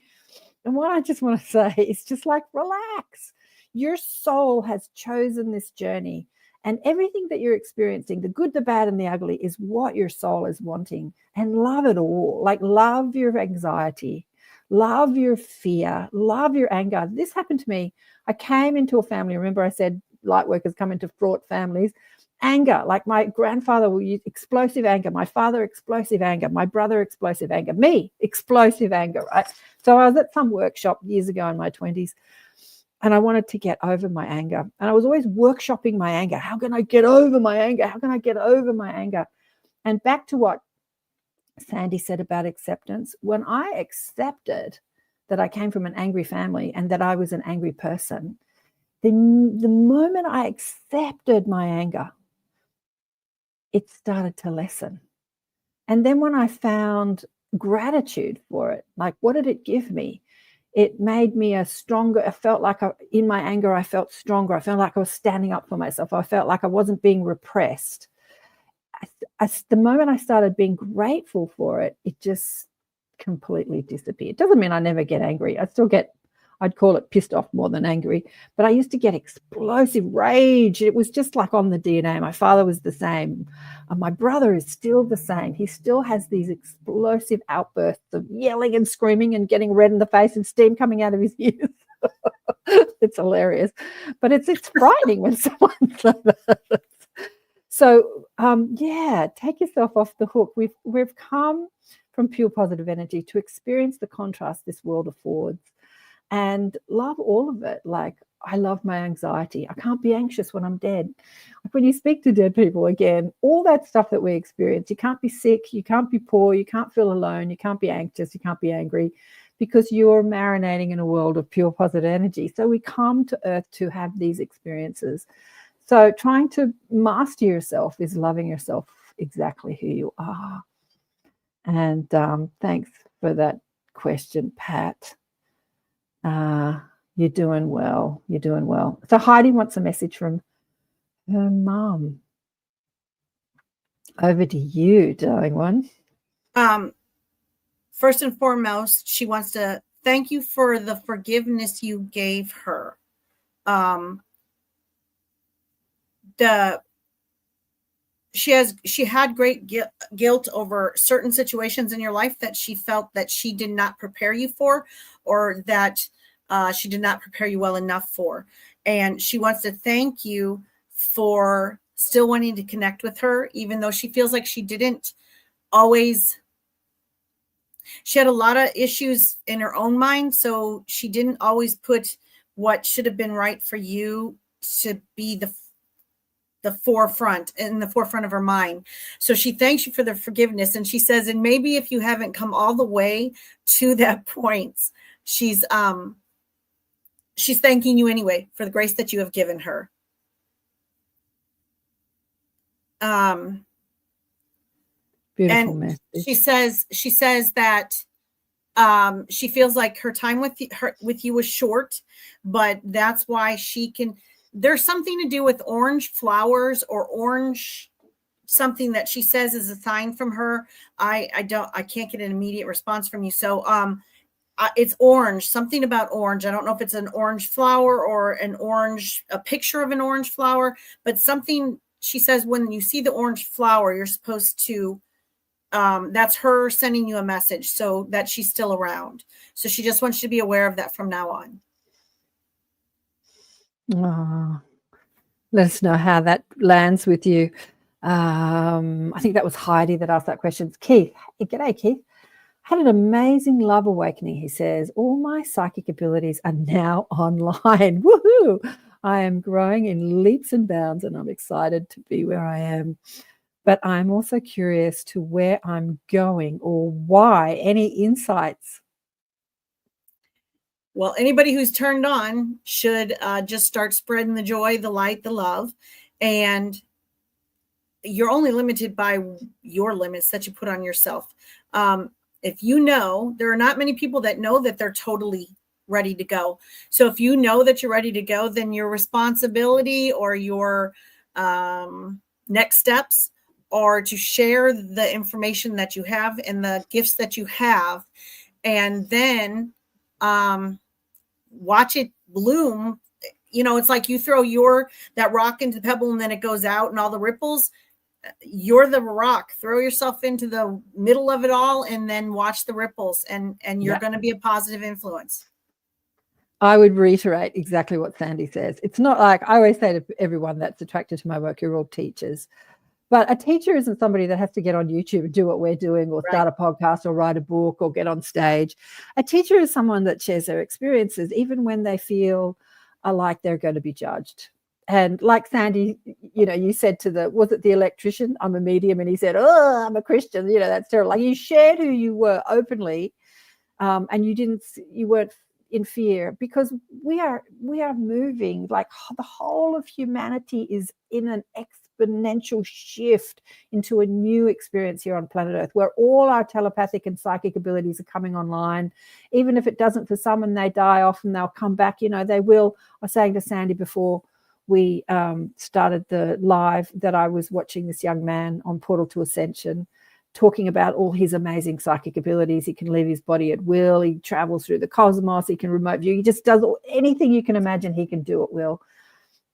And what I just want to say is just like, relax. Your soul has chosen this journey, and everything that you're experiencing, the good, the bad, and the ugly, is what your soul is wanting. And love it all. Like, love your anxiety, love your fear, love your anger. This happened to me. I came into a family. Remember, I said light workers come into fraught families. Anger, like my grandfather will use explosive anger, my father explosive anger, my brother explosive anger, me explosive anger, right? So I was at some workshop years ago in my 20s, and I wanted to get over my anger. And I was always workshopping my anger. How can I get over my anger? How can I get over my anger? And back to what Sandy said about acceptance, when I accepted that I came from an angry family and that I was an angry person, the moment I accepted my anger, it started to lessen. And then when I found gratitude for it, like, what did it give me? It made me a stronger, I felt like in my anger, I felt stronger. I felt like I was standing up for myself. I felt like I wasn't being repressed. The moment I started being grateful for it, it just completely disappeared. Doesn't mean I never get angry. I still get, I'd call it pissed off more than angry, but I used to get explosive rage. It was just like on the DNA. My father was the same. My brother is still the same. He still has these explosive outbursts of yelling and screaming and getting red in the face and steam coming out of his ears. It's hilarious, but it's frightening when someone's like that. So yeah, take yourself off the hook. We've come from pure positive energy to experience the contrast this world affords, and love all of it. Like, I love my anxiety. I can't be anxious when I'm dead. Like, when you speak to dead people, again, all that stuff that we experience, you can't be sick, you can't be poor, you can't feel alone, you can't be anxious, you can't be angry, because you're marinating in a world of pure positive energy. So we come to Earth to have these experiences. So trying to master yourself is loving yourself exactly who you are. And thanks for that question, Pat. You're doing well. You're doing well. So Heidi wants a message from her mum. Over to you, darling one. First and foremost, she wants to thank you for the forgiveness you gave her. She had great guilt over certain situations in your life that she felt that she did not prepare you for, or that she did not prepare you well enough for. And she wants to thank you for still wanting to connect with her, even though she feels like she didn't always. She had a lot of issues in her own mind, so she didn't always put what should have been right for you to be the forefront, in the forefront of her mind. So she thanks you for the forgiveness. And she says, and maybe if you haven't come all the way to that point, she's thanking you anyway for the grace that you have given her. Beautiful and message. she says that she feels like her time with you was short, but that's why she can. There's something to do with orange flowers or orange something that she says is a sign from her. I can't get an immediate response from you. So it's orange, something about orange. I don't know if it's an orange flower or a picture of an orange flower, but something. She says when you see the orange flower, you're supposed to, that's her sending you a message so that she's still around. So she just wants you to be aware of that from now on. Oh, let us know how that lands with you. I think that was Heidi that asked that question. Keith. G'day, Keith. Had an amazing love awakening, he says. All my psychic abilities are now online. Woohoo! I am growing in leaps and bounds, and I'm excited to be where I am. But I'm also curious to where I'm going or why. Any insights? Well, anybody who's turned on should just start spreading the joy, the light, the love. And you're only limited by your limits that you put on yourself. If you know, there are not many people that know that they're totally ready to go. So if you know that you're ready to go, then your responsibility or your next steps are to share the information that you have and the gifts that you have, and then watch it bloom. It's like you throw that rock into the pebble and then it goes out and all the ripples. You're the rock. Throw yourself into the middle of it all and then watch the ripples, and you're going to be a positive influence. I would reiterate exactly what Sandy says. It's not like, I always say to everyone that's attracted to my work, you're all teachers. But a teacher isn't somebody that has to get on YouTube and do what we're doing, or start a podcast or write a book or get on stage. A teacher is someone that shares their experiences, even when they feel like they're going to be judged. And like Sandy, you said was it the electrician, I'm a medium, and he said, oh, I'm a Christian, that's terrible. Like, you shared who you were openly, and you weren't in fear, because we are moving, like the whole of humanity is in an exponential shift into a new experience here on planet Earth, where all our telepathic and psychic abilities are coming online. Even if it doesn't for some and they die off and they'll come back, they will. I was saying to Sandy before we started the live that I was watching this young man on Portal to Ascension talking about all his amazing psychic abilities. He can leave his body at will. He travels through the cosmos. He can remote view. He just does anything you can imagine he can do at will.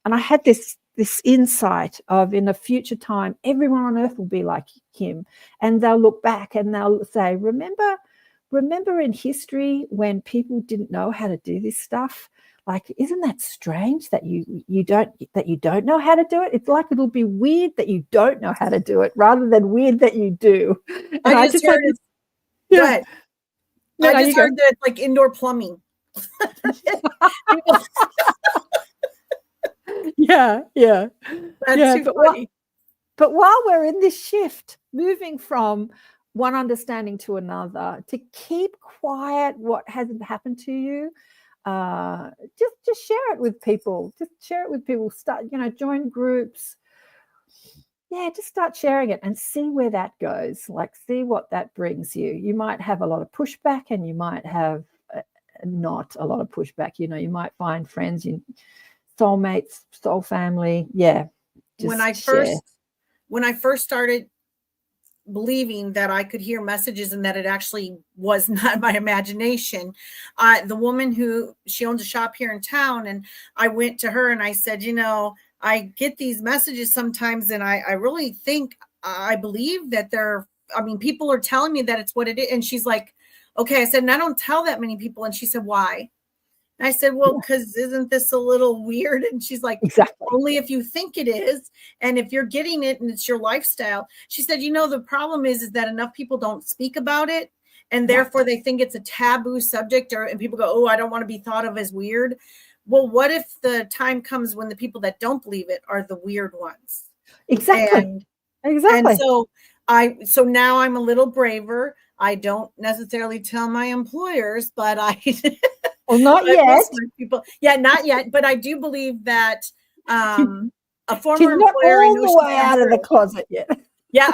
And I had this insight of, in a future time, everyone on earth will be like him. And they'll look back and they'll say, remember in history when people didn't know how to do this stuff? Like, isn't that strange that you don't know how to do it? It's like, it'll be weird that you don't know how to do it rather than weird that you do. And I just heard it. Yeah. I just heard that it's like indoor plumbing. Yeah. That's too funny. But while we're in this shift, moving from one understanding to another, to keep quiet what hasn't happened to you, just share it with people. Start, join groups. Yeah, just start sharing it and see where that goes. Like, see what that brings you. You might have a lot of pushback, and you might have not a lot of pushback. You might find friends, soulmates, soul family. Yeah. When I first started believing that I could hear messages and that it actually was not my imagination, the woman she owns a shop here in town, and I went to her and I said, I get these messages sometimes, and I really think, I believe that people are telling me that it's what it is. And she's like, okay. I said, and I don't tell that many people. And she said, why? And I said, well, because isn't this a little weird? And she's like, exactly. Only if you think it is. And if you're getting it and it's your lifestyle. She said, the problem is that enough people don't speak about it. And therefore they think it's a taboo subject, and people go, oh, I don't want to be thought of as weird. Well, what if the time comes when the people that don't believe it are the weird ones? Exactly. And so now I'm a little braver. I don't necessarily tell my employers, but well, not yet. People, not yet. But I do believe that a former She's not employer, all the way out of the closet yet. Yeah,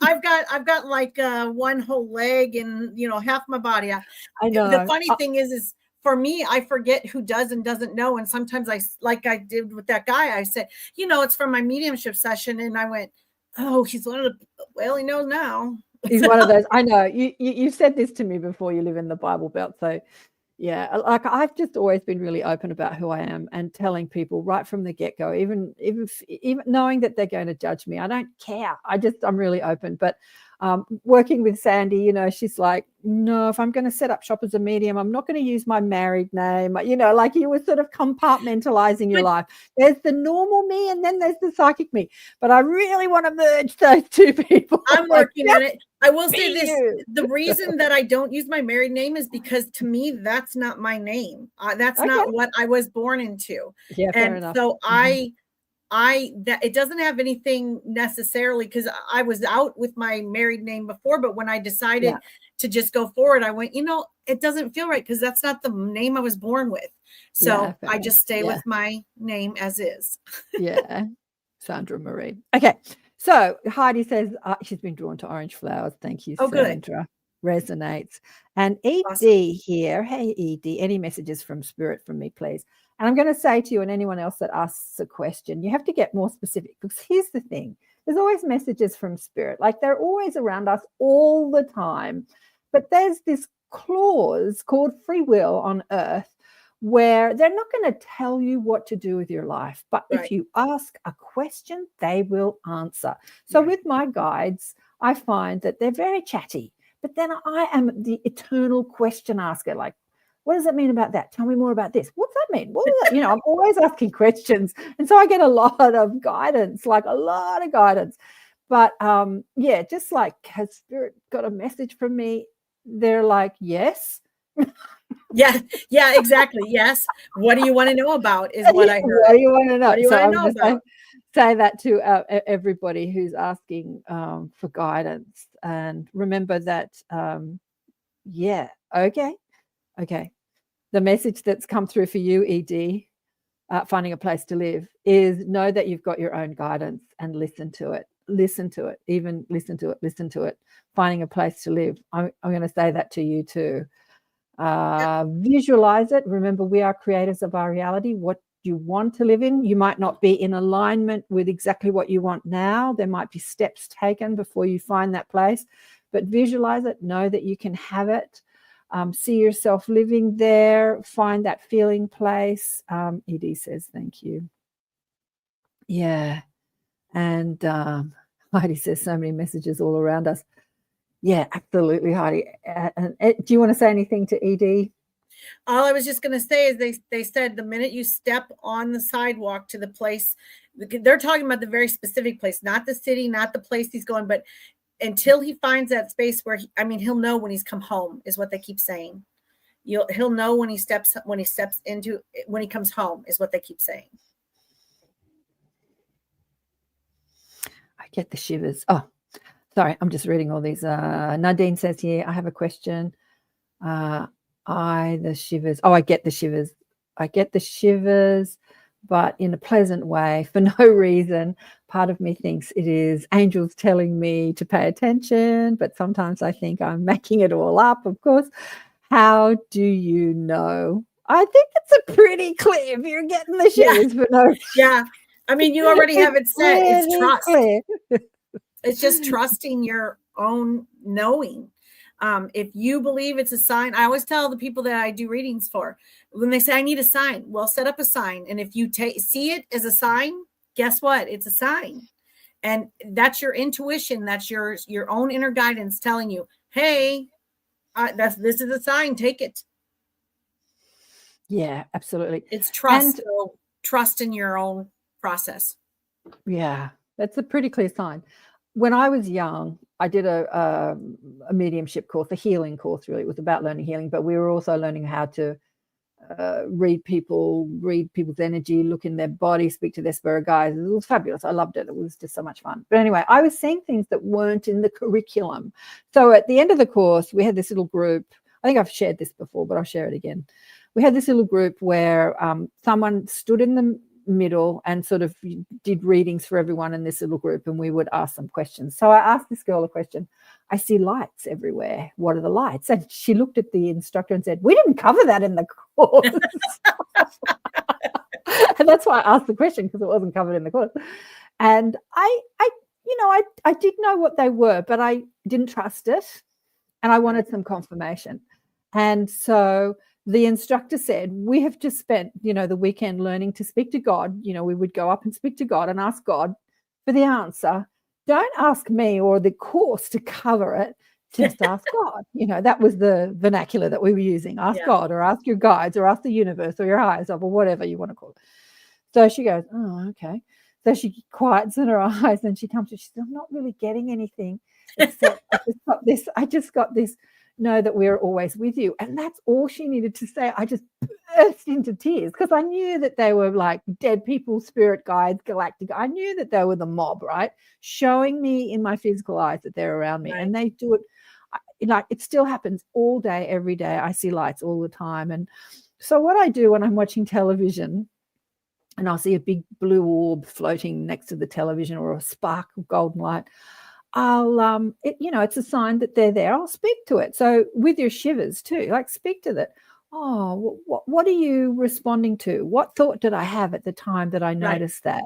I've got like one whole leg and half my body. I know. The funny thing is for me, I forget who does and doesn't know. And sometimes like I did with that guy, I said, it's from my mediumship session, and I went, oh, he's one of the. Well, he knows now. He's one of those. I know you said this to me before. You live in the Bible Belt, so yeah. Like, I've just always been really open about who I am and telling people right from the get-go, even knowing that they're going to judge me. I don't care. I'm really open. But working with Sandy, she's like, no, if I'm going to set up shop as a medium, I'm not going to use my married name. Like, you were sort of compartmentalizing your life. There's the normal me, and then there's the psychic me. But I really want to merge those two people. I'm working on it. I will say this. The reason that I don't use my married name is because, to me, that's not my name. That's not what I was born into. Yeah, fair enough. So it doesn't have anything necessarily, because I was out with my married name before, but when I decided to just go forward, I went, it doesn't feel right, because that's not the name I was born with. So I just stay with my name as is. Yeah. Sandra Marie. Okay. So Heidi says she's been drawn to orange flowers. Thank you, Sandra. Good. Resonates. And ED here. Hey, ED, any messages from spirit from me, please? And I'm going to say to you and anyone else that asks a question, you have to get more specific, because here's the thing. There's always messages from spirit. Like, they're always around us all the time. But there's this clause called free will on earth where they're not going to tell you what to do with your life. But if you ask a question, they will answer. So with my guides, I find that they're very chatty. But then I am the eternal question asker. Like, what does that mean about that? Tell me more about this. What's that mean? What does that? I'm always asking questions. And so I get a lot of guidance, like a lot of guidance. But just like, has spirit got a message from me? They're like, yes. Yeah, exactly. Yes. What do you want to know about is what I heard. What do you want to know? What do you want to know about? Say that to everybody who's asking for guidance. And remember that, okay. The message that's come through for you, ED, finding a place to live, is know that you've got your own guidance and listen to it. Listen to it. Even listen to it. Finding a place to live. I'm going to say that to you too. Visualize it. Remember, we are creators of our reality. What you want to live in, you might not be in alignment with exactly what you want now. There might be steps taken before you find that place, but visualize it. Know that you can have it. See yourself living there. Find that feeling place. Ed says thank you. Yeah. And Heidi says so many messages all around us. Yeah, absolutely, Heidi. Do you want to say anything to ED? All I was just going to say is they said the minute you step on the sidewalk to the place, they're talking about the very specific place, not the city, not the place he's going, but until he finds that space where he'll know when he's come home, is what they keep saying. He'll know when he comes home, is what they keep saying. I get the shivers. Oh, sorry, I'm just reading all these. Nadine says here, I have a question. The shivers. Oh, I get the shivers. But in a pleasant way, for no reason. Part of me thinks it is angels telling me to pay attention, but sometimes I think I'm making it all up, of course. How do you know? I think it's a pretty clear if you're getting the shivers for no reason. Yeah. You already have it said. It's trust. Clear. It's just trusting your own knowing. If you believe it's a sign, I always tell the people that I do readings for, when they say I need a sign, well, set up a sign. And if you see it as a sign, guess what? It's a sign. And that's your intuition. That's your own inner guidance telling you, hey, this is a sign. Take it. Yeah, absolutely. It's trust. So trust in your own process. Yeah, that's a pretty clear sign. When I was young, I did a mediumship course, a healing course, really. It was about learning healing, but we were also learning how to read people's energy, look in their body, speak to their spirit guides. It was fabulous. I loved it. It was just so much fun. But anyway, I was seeing things that weren't in the curriculum. So at the end of the course, we had this little group. I think I've shared this before, but I'll share it again. We had this little group where someone stood in the middle and sort of did readings for everyone in this little group, and we would ask them questions. So I asked this girl a question. I see lights everywhere. What are the lights? And she looked at the instructor and said, we didn't cover that in the course. And that's why I asked the question, because it wasn't covered in the course. And I did know what they were, but I didn't trust it, and I wanted some confirmation. And so the instructor said, we have just spent, the weekend learning to speak to God. We would go up and speak to God and ask God for the answer. Don't ask me or the course to cover it. Just ask God. That was the vernacular that we were using. Ask God, or ask your guides, or ask the universe, or your higher self, or whatever you want to call it. So she goes, oh, okay. So she quiets in her eyes, and she comes to, she says, I'm not really getting anything except I just got this. Know that we're always with you. And that's all she needed to say. I just burst into tears, because I knew that they were like dead people, spirit guides, galactic. I knew that they were the mob, right? Showing me in my physical eyes that they're around me. Right. And they do it, it still happens all day, every day. I see lights all the time. And so what I do when I'm watching television, and I'll see a big blue orb floating next to the television, or a spark of golden light, it's a sign that they're there. I'll speak to it. So with your shivers too, speak to that. oh, what are you responding to? What thought did I have at the time that I noticed that?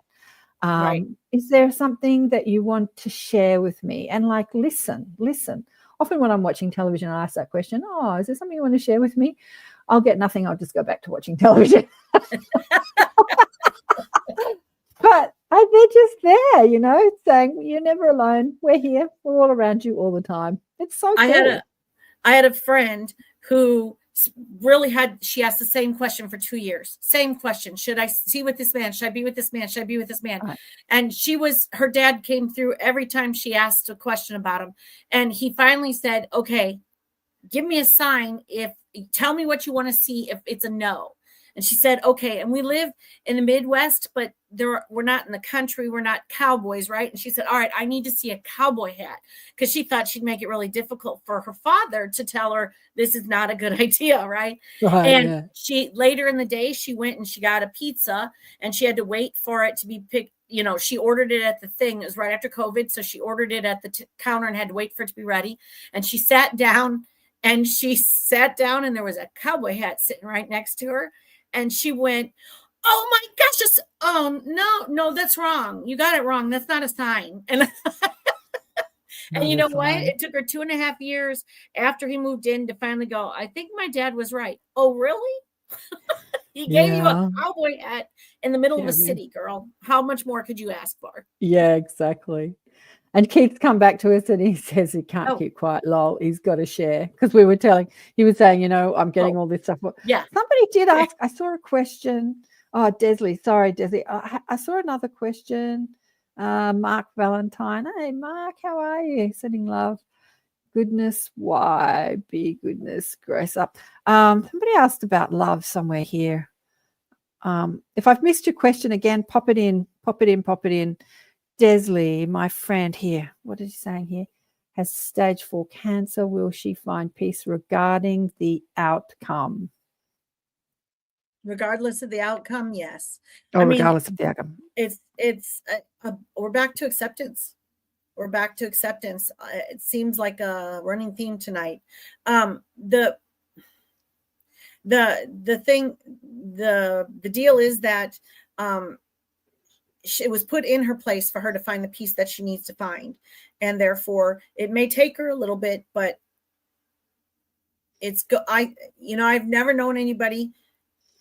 Right. Is there something that you want to share with me? And like, listen. Often when I'm watching television, I ask that question, oh, is there something you want to share with me? I'll get nothing. I'll just go back to watching television. But they're just there, you know, saying, you're never alone. We're here. We're all around you all the time. It's so cool. I had a friend who really she asked the same question for 2 years. Same question. Should I see with this man? Should I be with this man? Should I be with this man? Right. And her dad came through every time she asked a question about him. And he finally said, okay, give me a sign. Tell me what you want to see if it's a no. And she said, okay. And we live in the Midwest, but we're not in the country. We're not cowboys, right? And she said, all right, I need to see a cowboy hat, because she thought she'd make it really difficult for her father to tell her this is not a good idea, right? And she, later in the day, she went and she got a pizza, and she had to wait for it to be picked. You know, she ordered it at the thing. It was right after COVID. So she ordered it at the counter and had to wait for it to be ready. And she sat down, and there was a cowboy hat sitting right next to her. And she went, oh my gosh, no, that's wrong. You got it wrong. That's not a sign. And and you know what? It took her 2.5 years after he moved in to finally go, I think my dad was right. Oh, really? He gave you a cowboy hat in the middle of a city, girl. How much more could you ask for? Yeah, exactly. And Keith's come back to us and he says he can't keep quiet, lol. He's got to share. Because he was saying, you know, I'm getting all this stuff. Yeah. Somebody did ask, I saw a question. Oh, Desley, sorry, Desley. I saw another question. Mark Valentine. Hey, Mark, how are you? Sending love. Goodness, why be goodness, grace up. Somebody asked about love somewhere here. If I've missed your question again, pop it in. Desley, my friend here, what is he saying here? Has stage 4 cancer. Will she find peace regarding the outcome? Regardless of the outcome, yes. Regardless of the outcome. We're back to acceptance. It seems like a running theme tonight. The deal is that it was put in her place for her to find the peace that she needs to find. And therefore it may take her a little bit, but I've never known anybody.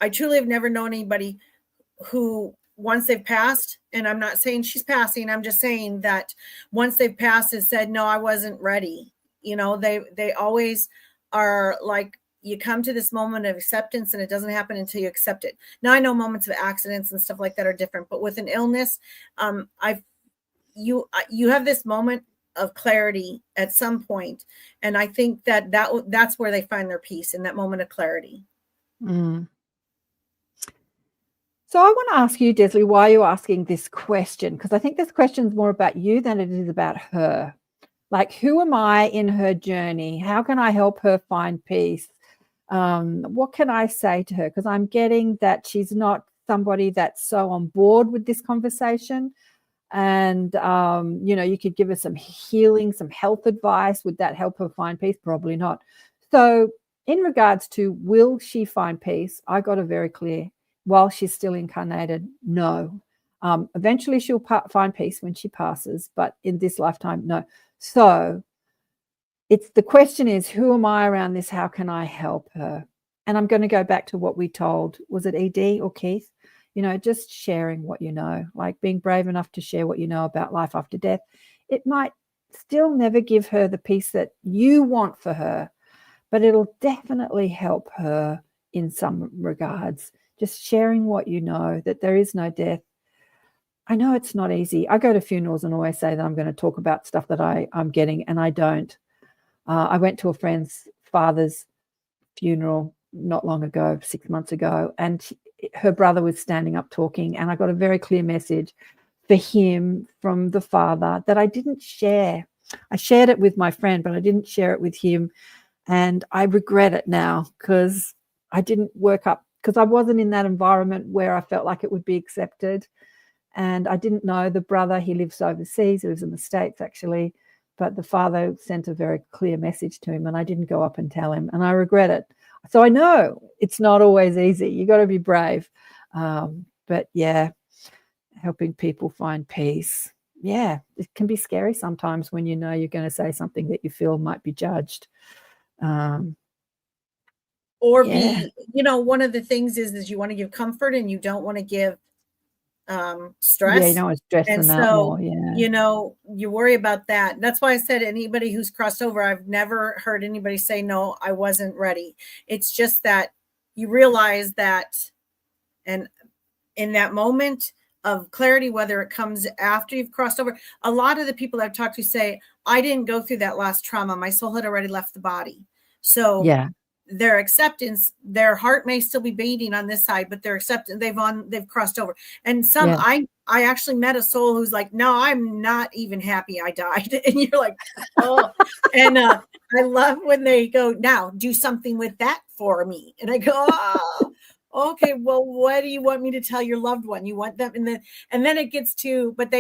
I truly have never known anybody who, once they've passed, and I'm not saying she's passing, I'm just saying that once they've passed, has said, no, I wasn't ready. You know, they always are like, you come to this moment of acceptance and it doesn't happen until you accept it. Now, I know moments of accidents and stuff like that are different, but with an illness, you have this moment of clarity at some point. And I think that's where they find their peace, in that moment of clarity. Mm. So I want to ask you, Desley, why are you asking this question? Because I think this question is more about you than it is about her. Like, who am I in her journey? How can I help her find peace? What can I say to her? Because I'm getting that she's not somebody that's so on board with this conversation. And, you could give her some healing, some health advice. Would that help her find peace? Probably not. So in regards to will she find peace, I got a very clear, while she's still incarnated, no. Eventually she'll find peace when she passes, but in this lifetime, no. So the question is, who am I around this? How can I help her? And I'm going to go back to what we told, was it ED or Keith? Just sharing what you know, like being brave enough to share what you know about life after death. It might still never give her the peace that you want for her, but it'll definitely help her in some regards. Just sharing what you know, that there is no death. I know it's not easy. I go to funerals and always say that I'm going to talk about stuff that I'm getting, and I don't. I went to a friend's father's funeral not long ago, 6 months ago, and her brother was standing up talking, and I got a very clear message for him from the father that I didn't share. I shared it with my friend, but I didn't share it with him, and I regret it now because I didn't work up, because I wasn't in that environment where I felt like it would be accepted. And I didn't know the brother, he lives overseas, he lives in the States actually, but the father sent a very clear message to him and I didn't go up and tell him, and I regret it. So I know it's not always easy. You got to be brave. But yeah, helping people find peace. Yeah, it can be scary sometimes when you know you're going to say something that you feel might be judged. Or Yeah. be, one of the things is you want to give comfort and you don't want to give stress. Yeah, you don't want to stress And them out so, more. Yeah. You worry about that. That's why I said anybody who's crossed over, I've never heard anybody say, no, I wasn't ready. It's just that you realize that, and in that moment of clarity, whether it comes after you've crossed over, a lot of the people I've talked to say, I didn't go through that last trauma. My soul had already left the body. So Yeah. their acceptance, their heart may still be beating on this side, but their acceptance, they've crossed over. And some, Yeah. I actually met a soul who's like, no, I'm not even happy I died. And you're like, oh, and I love when they go, now do something with that for me. And I go, oh, okay, well, what do you want me to tell your loved one? You want them, and then it gets to, but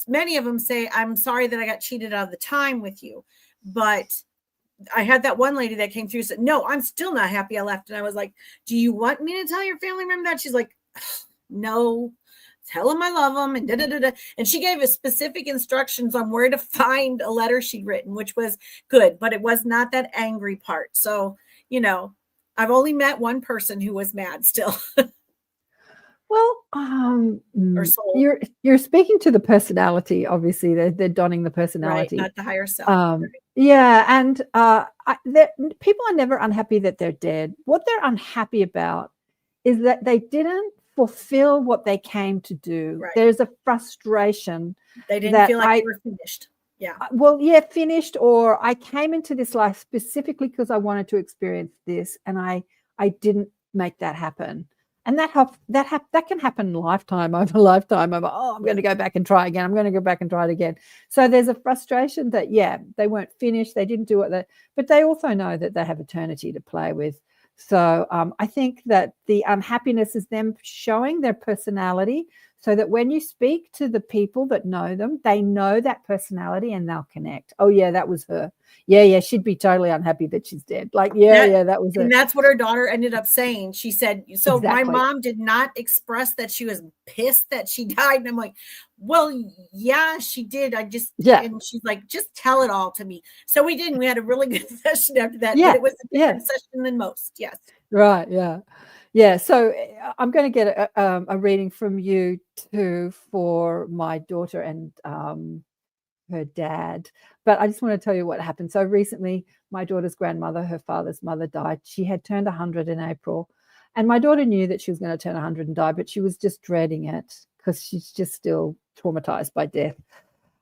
many of them say, I'm sorry that I got cheated out of the time with you. But I had that one lady that came through and said, no, I'm still not happy I left. And I was like, do you want me to tell your family member that? She's like, no, tell them I love them. And da, da, da, da. And she gave us specific instructions on where to find a letter she'd written, which was good, but it was not that angry part. So, I've only met one person who was mad still. Well, Or soul. you're speaking to the personality. Obviously, they're donning the personality, right, not the higher self. Yeah, and people are never unhappy that they're dead. What they're unhappy about is that they didn't fulfill what they came to do. Right. There's a frustration. They didn't feel like they were finished. Yeah. Well, yeah, finished, or I came into this life specifically because I wanted to experience this, and I didn't make that happen. And that can happen in lifetime over lifetime over, I'm going to go back and try again. I'm going to go back and try it again. So there's a frustration that, they weren't finished. They didn't do but they also know that they have eternity to play with. So I think that the unhappiness is them showing their personality so that when you speak to the people that know them, they know that personality and they'll connect. Oh, yeah, that was her. Yeah, she'd be totally unhappy that she's dead. Like, that was it. And that's what her daughter ended up saying. She said, so Exactly. My mom did not express that she was pissed that she died. And I'm like, well, yeah, she did. And she's like, just tell it all to me. So we did. We had a really good session after that. Yeah. But it was a different session than most. Yes. Right. Yeah. Yeah. So I'm going to get a reading from you too for my daughter and her dad. But I just want to tell you what happened. So recently, my daughter's grandmother, her father's mother, died. She had turned 100 in April. And my daughter knew that she was going to turn 100 and die, but she was just dreading it because she's just still traumatized by death.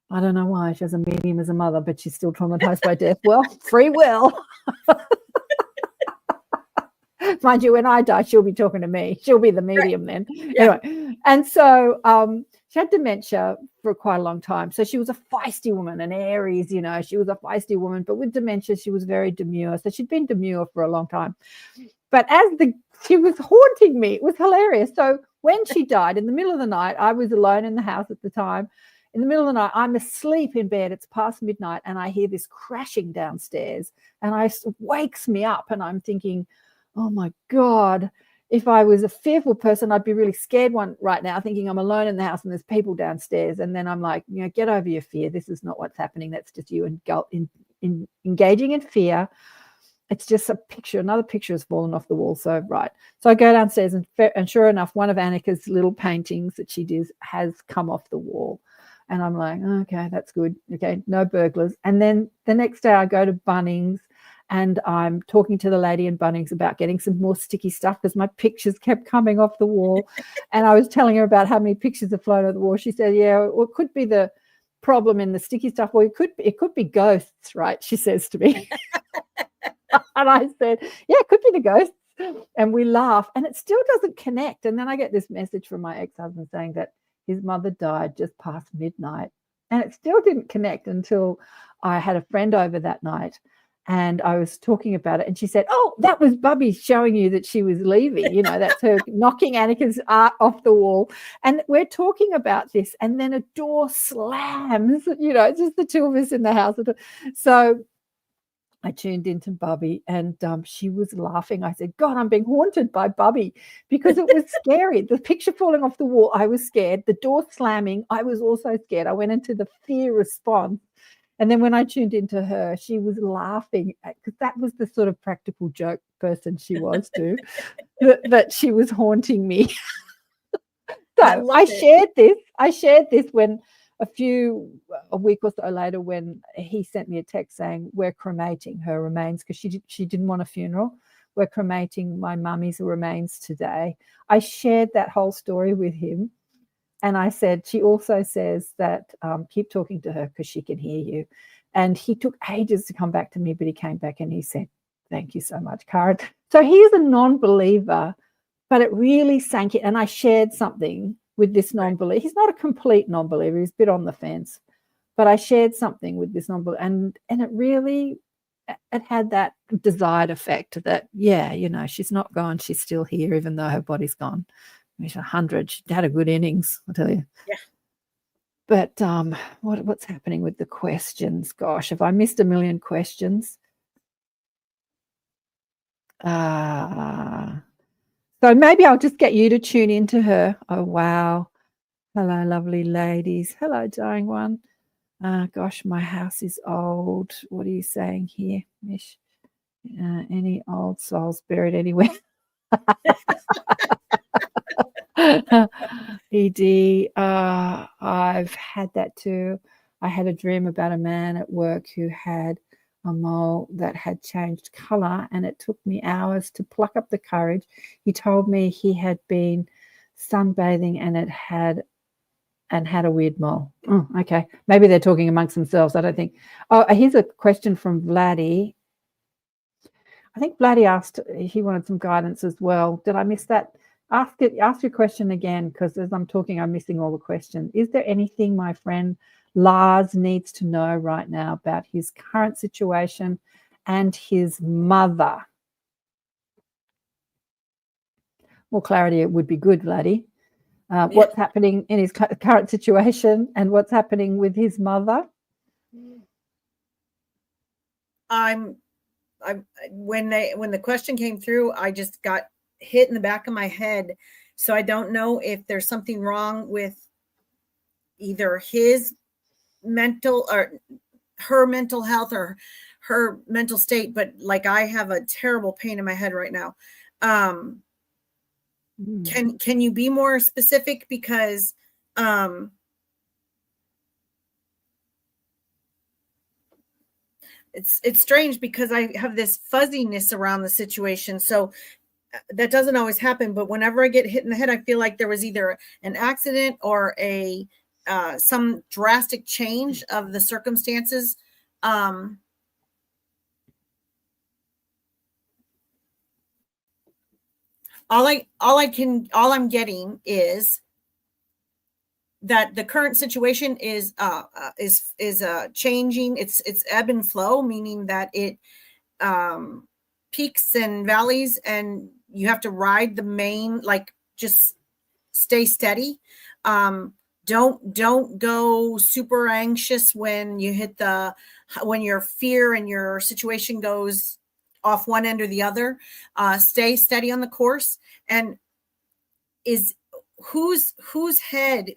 I don't know why. She has a medium as a mother, but she's still traumatized by death. Well, free will. Mind you, when I die, she'll be talking to me. She'll be the medium then. Yeah. Anyway, and so she had dementia for quite a long time. So she was a feisty woman, an Aries, she was a feisty woman. But with dementia, she was very demure. So she'd been demure for a long time. But she was haunting me. It was hilarious. So when she died in the middle of the night, I was alone in the house at the time. In the middle of the night, I'm asleep in bed. It's past midnight, and I hear this crashing downstairs. And it wakes me up, and I'm thinking, oh my God, if I was a fearful person, I'd be really scared right now, thinking I'm alone in the house and there's people downstairs. And then I'm like, get over your fear. This is not what's happening. That's just you engaging in fear. It's just a picture. Another picture has fallen off the wall. So I go downstairs and sure enough, one of Annika's little paintings that she does has come off the wall. And I'm like, okay, that's good. Okay, no burglars. And then the next day I go to Bunnings. And I'm talking to the lady in Bunnings about getting some more sticky stuff because my pictures kept coming off the wall. And I was telling her about how many pictures have flown off the wall. She said, yeah, well, it could be the problem in the sticky stuff. Or it could be ghosts, right? She says to me. And I said, yeah, it could be the ghosts. And we laugh. And it still doesn't connect. And then I get this message from my ex-husband saying that his mother died just past midnight. And it still didn't connect until I had a friend over that night. And I was talking about it, and she said, oh, that was Bubby showing you that she was leaving. That's her knocking Annika's art off the wall. And we're talking about this, and then a door slams. It's just the two of us in the house. So I tuned into Bubby, and she was laughing. I said, God, I'm being haunted by Bubby, because it was scary. The picture falling off the wall, I was scared. The door slamming, I was also scared. I went into the fear response. And then when I tuned into her, she was laughing, because that was the sort of practical joke person she was too, that she was haunting me. So I shared this when a week or so later, when he sent me a text saying, we're cremating her remains, because she didn't want a funeral. We're cremating my mummy's remains today. I shared that whole story with him. And I said, she also says that keep talking to her because she can hear you. And he took ages to come back to me, but he came back and he said, thank you so much, Karen. So he is a non-believer, but it really sank it. And I shared something with this non-believer. He's not a complete non-believer. He's a bit on the fence. But I shared something with this non-believer. And it really, it had that desired effect that, yeah, you know, she's not gone. She's still here, even though her body's gone. She's 100. She had a good innings, I'll tell you. Yeah. But what's happening with the questions? Gosh, have I missed a million questions? So maybe I'll just get you to tune into her. Oh, wow. Hello, lovely ladies. Hello, dying one. Gosh, my house is old. What are you saying here, Mish? Any old souls buried anywhere? ED, I've had that too. I had a dream about a man at work who had a mole that had changed color, and it took me hours to pluck up the courage. He told me he had been sunbathing and had a weird mole. Oh, okay. Maybe they're talking amongst themselves. I don't think. Oh, here's a question from Vladdy. I think Vladdy asked, he wanted some guidance as well. Did I miss that? Ask your question again, because as I'm talking, I'm missing all the questions. Is there anything my friend Lars needs to know right now about his current situation and his mother? More clarity, it would be good, Vladdy. What's happening in his current situation and what's happening with his mother? When the question came through, I just got hit in the back of my head. So I don't know if there's something wrong with either his mental or her mental health or her mental state, but like I have a terrible pain in my head right now. Can you be more specific? Because it's strange because I have this fuzziness around the situation. So that doesn't always happen, but whenever I get hit in the head, I feel like there was either an accident or some drastic change of the circumstances. All I'm getting is that the current situation is changing. It's ebb and flow, meaning that it peaks and valleys, and you have to ride the main, like just stay steady. Don't go super anxious when you hit when your fear and your situation goes off one end or the other. Stay steady on the course. And whose head?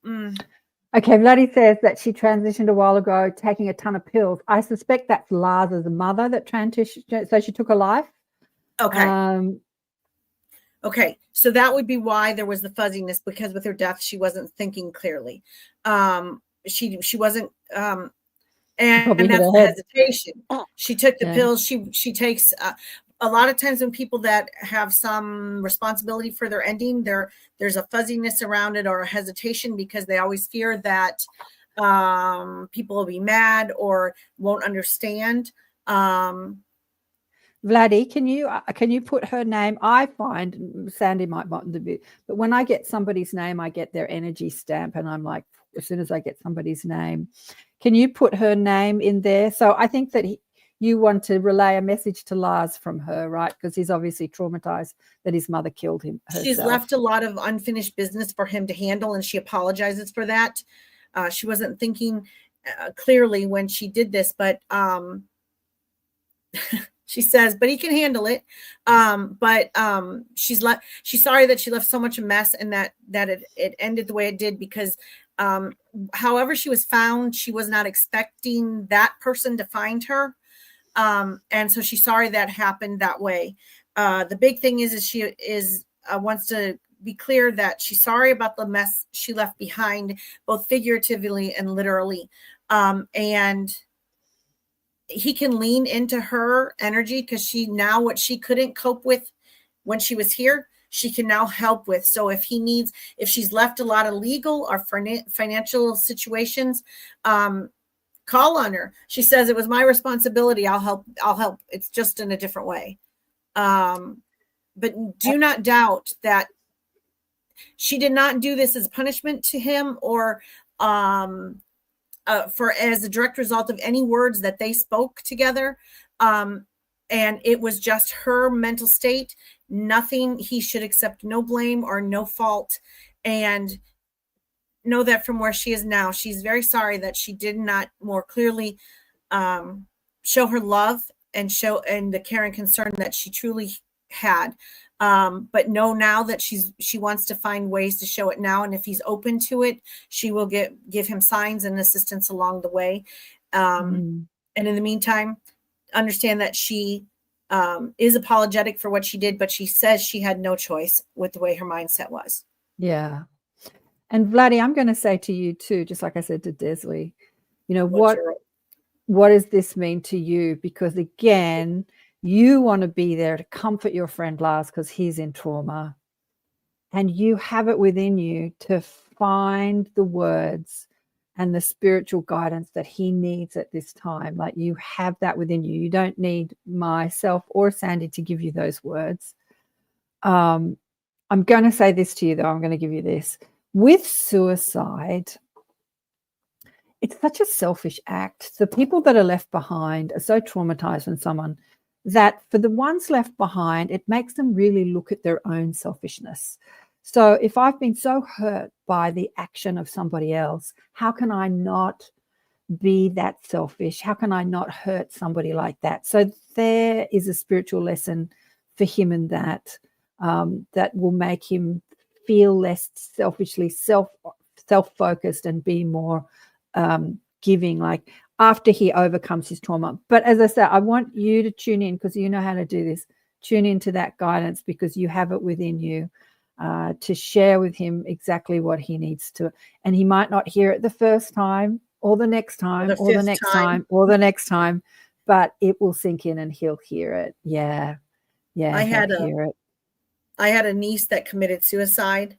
Okay, Vladdy says that she transitioned a while ago, taking a ton of pills. I suspect that's Lars's mother that transitioned, so she took her life. Okay. Okay, so that would be why there was the fuzziness, because with her death, she wasn't thinking clearly. She wasn't, and that's the hesitation. She took the pills. She takes a lot of times when people that have some responsibility for their ending, there's a fuzziness around it or a hesitation because they always fear that people will be mad or won't understand. Vladdy, can you put her name? I find Sandy might want to be, but when I get somebody's name, I get their energy stamp, and I'm like, as soon as I get somebody's name, can you put her name in there? So I think that you want to relay a message to Lars from her, right? Because he's obviously traumatized that his mother killed him herself. She's left a lot of unfinished business for him to handle, and she apologizes for that. She wasn't thinking clearly when she did this, but she says, but he can handle it. She's sorry that she left so much a mess, and that it ended the way it did, because however she was found, she was not expecting that person to find her. And so she's sorry that happened that way. The big thing is she wants to be clear that she's sorry about the mess she left behind, both figuratively and literally. And he can lean into her energy, because what she couldn't cope with when she was here, she can now help with. So if she's left a lot of legal or financial situations, call on her. She says, it was my responsibility. I'll help. It's just in a different way. But do not doubt that she did not do this as punishment to him, or for as a direct result of any words that they spoke together. And it was just her mental state. Nothing. He should accept no blame or no fault, and know that from where she is now, she's very sorry that she did not more clearly show her love and the care and concern that she truly had. But know now that she wants to find ways to show it now, and if he's open to it, she will give him signs and assistance along the way. And in the meantime, understand that she is apologetic for what she did, but she says she had no choice with the way her mindset was. Yeah. And Vladdy, I'm going to say to you too, just like I said to Desley, what does this mean to you? Because again, you want to be there to comfort your friend Lars, because he's in trauma, and you have it within you to find the words and the spiritual guidance that he needs at this time. Like, you have that within you. You don't need myself or Sandy to give you those words. I'm going to say this to you, though. I'm going to give you this. With suicide, it's such a selfish act. The people that are left behind are so traumatized from someone that for the ones left behind, it makes them really look at their own selfishness. So if I've been so hurt by the action of somebody else, how can I not be that selfish? How can I not hurt somebody like that? So there is a spiritual lesson for him in that, that will make him feel less selfishly self-focused and be more giving, like after he overcomes his trauma. But as I said, I want you to tune in, because you know how to do this. Tune into that guidance, because you have it within you to share with him exactly what he needs to. And he might not hear it the first time or the next time or the next time or the next time, but it will sink in and he'll hear it. Yeah. I had hear it. I had a niece that committed suicide.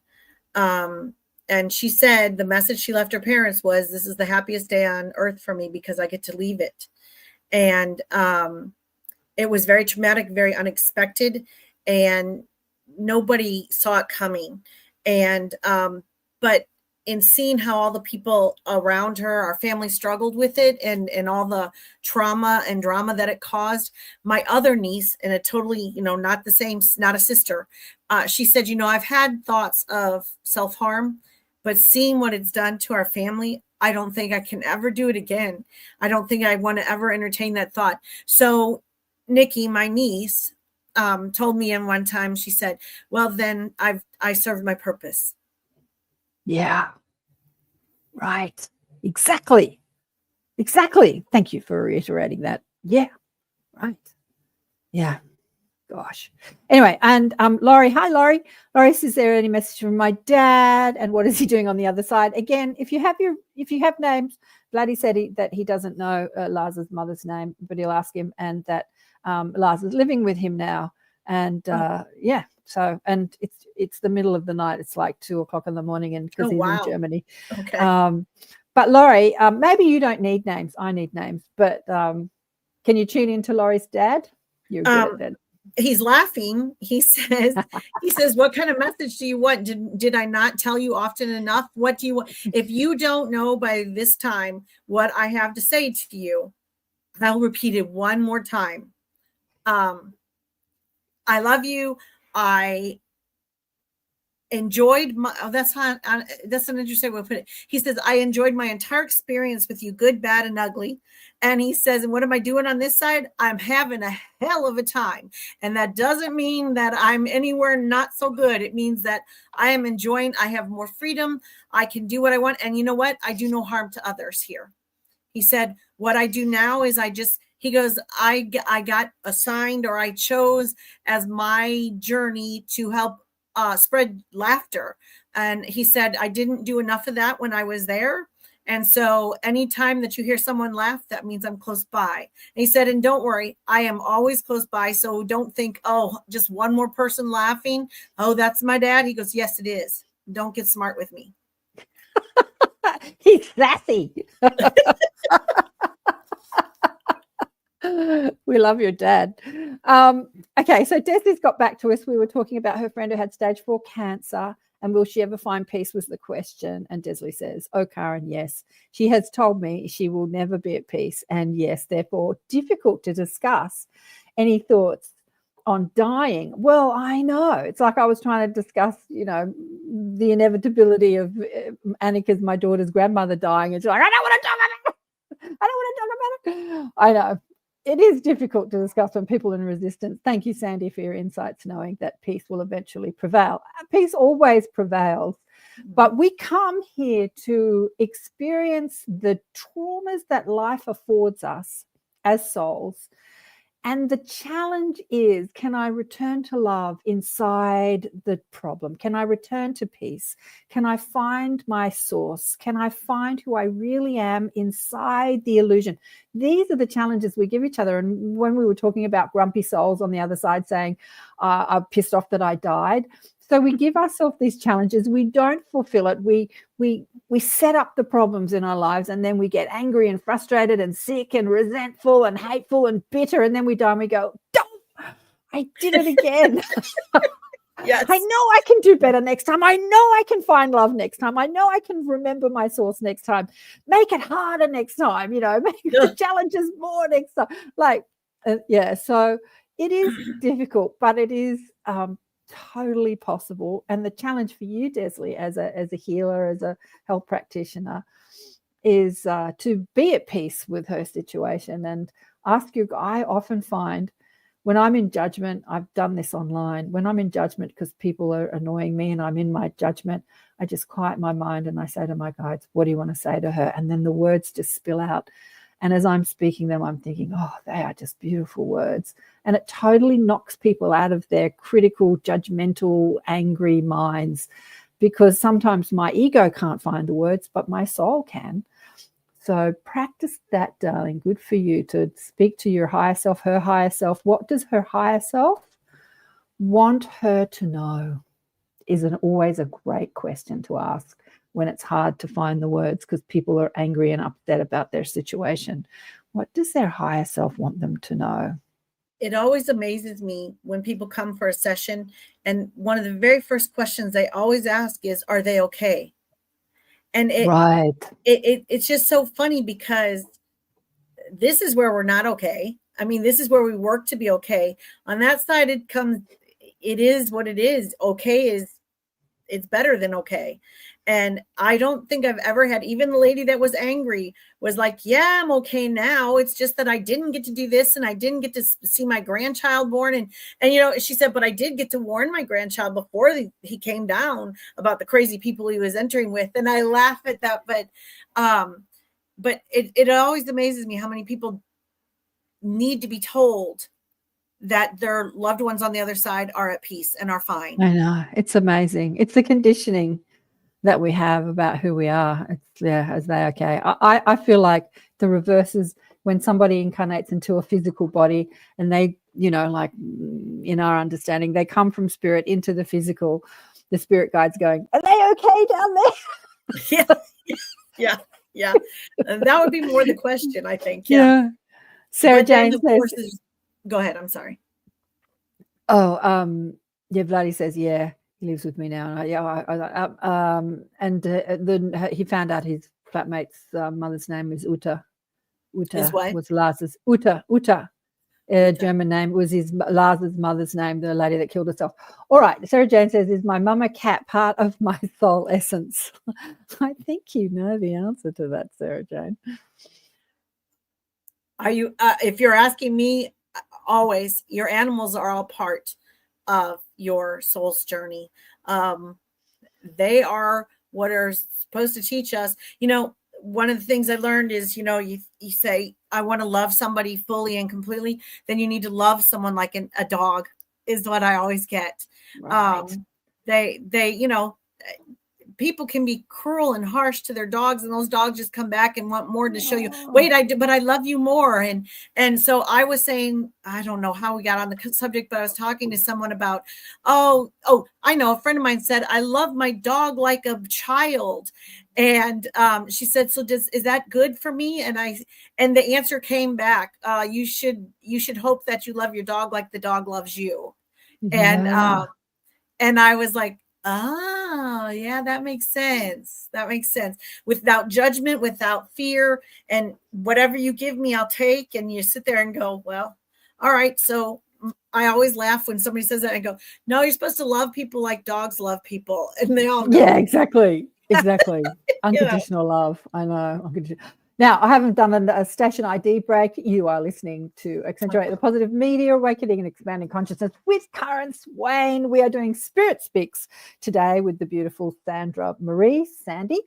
And she said the message she left her parents was, this is the happiest day on earth for me because I get to leave it. And it was very traumatic, very unexpected, and nobody saw it coming. And but in seeing how all the people around her, our family, struggled with it, and all the trauma and drama that it caused, my other niece, in a totally, not the same, not a sister, she said, I've had thoughts of self-harm, but seeing what it's done to our family, I don't think I can ever do it again. I don't think I want to ever entertain that thought. So Nikki, my niece, told me in one time, she said, well, then I served my purpose. Yeah. Right. Exactly. Thank you for reiterating that. Yeah. Right. Yeah. Gosh. Anyway, and Laurie, hi Laurie. Laurie, is there any message from my dad? And what is he doing on the other side? Again, if you have names, Vladdy said that he doesn't know Lars's mother's name, but he'll ask him, and that Lars is living with him now. And yeah. So, and it's the middle of the night. It's like 2:00 in the morning, and because he's in Germany. Okay. But Laurie, maybe you don't need names. I need names. But can you tune into Laurie's dad? You're good at that. He's laughing. He says, what kind of message do you want? Did I not tell you often enough? What do you want? If you don't know by this time what I have to say to you, I'll repeat it one more time. I love you. enjoyed my, that's an interesting way to put it. He says, I enjoyed my entire experience with you, good, bad, and ugly. And he says, and what am I doing on this side? I'm having a hell of a time. And that doesn't mean that I'm anywhere not so good. It means that I am enjoying, I have more freedom. I can do what I want. And you know what? I do no harm to others here. He said, what I do now is he goes, I got assigned, or I chose as my journey to help spread laughter. And he said, I didn't do enough of that when I was there. And so anytime that you hear someone laugh, that means I'm close by. And he said, and don't worry, I am always close by. So don't think, oh, just one more person laughing. Oh, that's my dad. He goes, yes, it is. Don't get smart with me. He's sassy. We love your dad. Okay, so Desi's got back to us. We were talking about her friend who had stage 4 cancer, and will she ever find peace was the question. And Desley says, oh, Karen, yes. She has told me she will never be at peace, and yes, therefore difficult to discuss. Any thoughts on dying? Well, I know. It's like I was trying to discuss, the inevitability of Annika's, my daughter's grandmother, dying. And she's like, I don't want to talk about it. I don't want to talk about it. I know. It is difficult to discuss when people are in resistance. Thank you, Sandy, for your insights, knowing that peace will eventually prevail. Peace always prevails, but we come here to experience the traumas that life affords us as souls. And the challenge is, can I return to love inside the problem? Can I return to peace? Can I find my source? Can I find who I really am inside the illusion? These are the challenges we give each other. And when we were talking about grumpy souls on the other side saying, I'm pissed off that I died. So we give ourselves these challenges. We don't fulfill it. We set up the problems in our lives, and then we get angry and frustrated and sick and resentful and hateful and bitter. And then we die and we go, I did it again. Yes. I know I can do better next time. I know I can find love next time. I know I can remember my source next time. Make it harder next time, make the challenges more next time. So it is difficult, but it is totally possible. And the challenge for you, Desley, as a healer, as a health practitioner, is to be at peace with her situation and ask you. I often find when I'm in judgment, I've done this online, when I'm in judgment because people are annoying me and I'm in my judgment, I just quiet my mind and I say to my guides, what do you want to say to her? And then the words just spill out. And as I'm speaking them, I'm thinking, oh, they are just beautiful words. And it totally knocks people out of their critical, judgmental, angry minds, because sometimes my ego can't find the words, but my soul can. So practice that, darling. Good for you to speak to your higher self, her higher self. What does her higher self want her to know? Is always a great question to ask when it's hard to find the words because people are angry and upset about their situation. What does their higher self want them to know? It always amazes me when people come for a session, and one of the very first questions they always ask is, are they okay? And it's just so funny because this is where we're not okay. I mean, this is where we work to be okay. On that side, it is what it is. Okay it's better than okay. And I don't think I've ever had, even the lady that was angry was like, yeah, I'm okay now. It's just that I didn't get to do this and I didn't get to see my grandchild born. And she said, but I did get to warn my grandchild before he came down about the crazy people he was entering with. And I laugh at that. But it always amazes me how many people need to be told that their loved ones on the other side are at peace and are fine. I know. It's amazing. It's the conditioning that we have about who we are. Is they okay? I feel like the reverse is when somebody incarnates into a physical body and they, like in our understanding, they come from spirit into the physical. The spirit guide's going, are they okay down there? Yeah. And that would be more the question, I think. Yeah. Sarah Jane says, go ahead. I'm sorry. Oh, Vladdy says, yeah, he lives with me now. And then he found out his flatmate's mother's name is Uta. His what? Was Lars's. Uta. German name. It was Lars's mother's name, the lady that killed herself. All right. Sarah Jane says, is my mum a cat part of my soul essence? I think you know the answer to that, Sarah Jane. Are you, if you're asking me, always, your animals are all part of your soul's journey. They are what are supposed to teach us. One of the things I learned is, you say, I want to love somebody fully and completely, then you need to love someone like a dog, is what I always get. Right. People can be cruel and harsh to their dogs, and those dogs just come back and want more to show you, wait, but I love you more. And so I was saying, I don't know how we got on the subject, but I was talking to someone about, I know a friend of mine said, I love my dog like a child. And she said, so is that good for me? And the answer came back, you should hope that you love your dog like the dog loves you. Yeah. And I was like, oh, yeah, that makes sense. That makes sense. Without judgment, without fear, and whatever you give me, I'll take. And you sit there and go, well, all right. So I always laugh when somebody says that. I go, no, you're supposed to love people like dogs love people. And they all go, yeah, exactly. Unconditional love. I know. Now, I haven't done a station ID break. You are listening to Accentuate the Positive Media, Awakening and Expanding Consciousness with Karen Swain. We are doing Spirit Speaks today with the beautiful Sandra Marie, Sandy,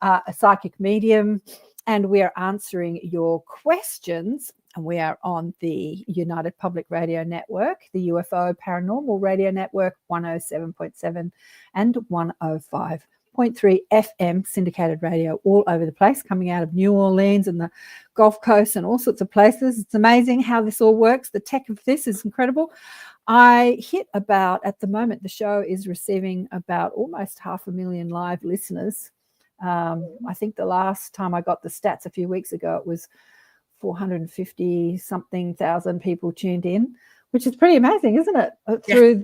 a psychic medium, and we are answering your questions. And we are on the United Public Radio Network, the UFO Paranormal Radio Network, 107.7 and 105.3 FM syndicated radio all over the place, coming out of New Orleans and the Gulf Coast and all sorts of places. It's amazing how this all works. The tech of this is incredible. I hit at the moment, the show is receiving about almost 500,000 live listeners. I think the last time I got the stats a few weeks ago, it was 450 something thousand people tuned in, which is pretty amazing, isn't it? Through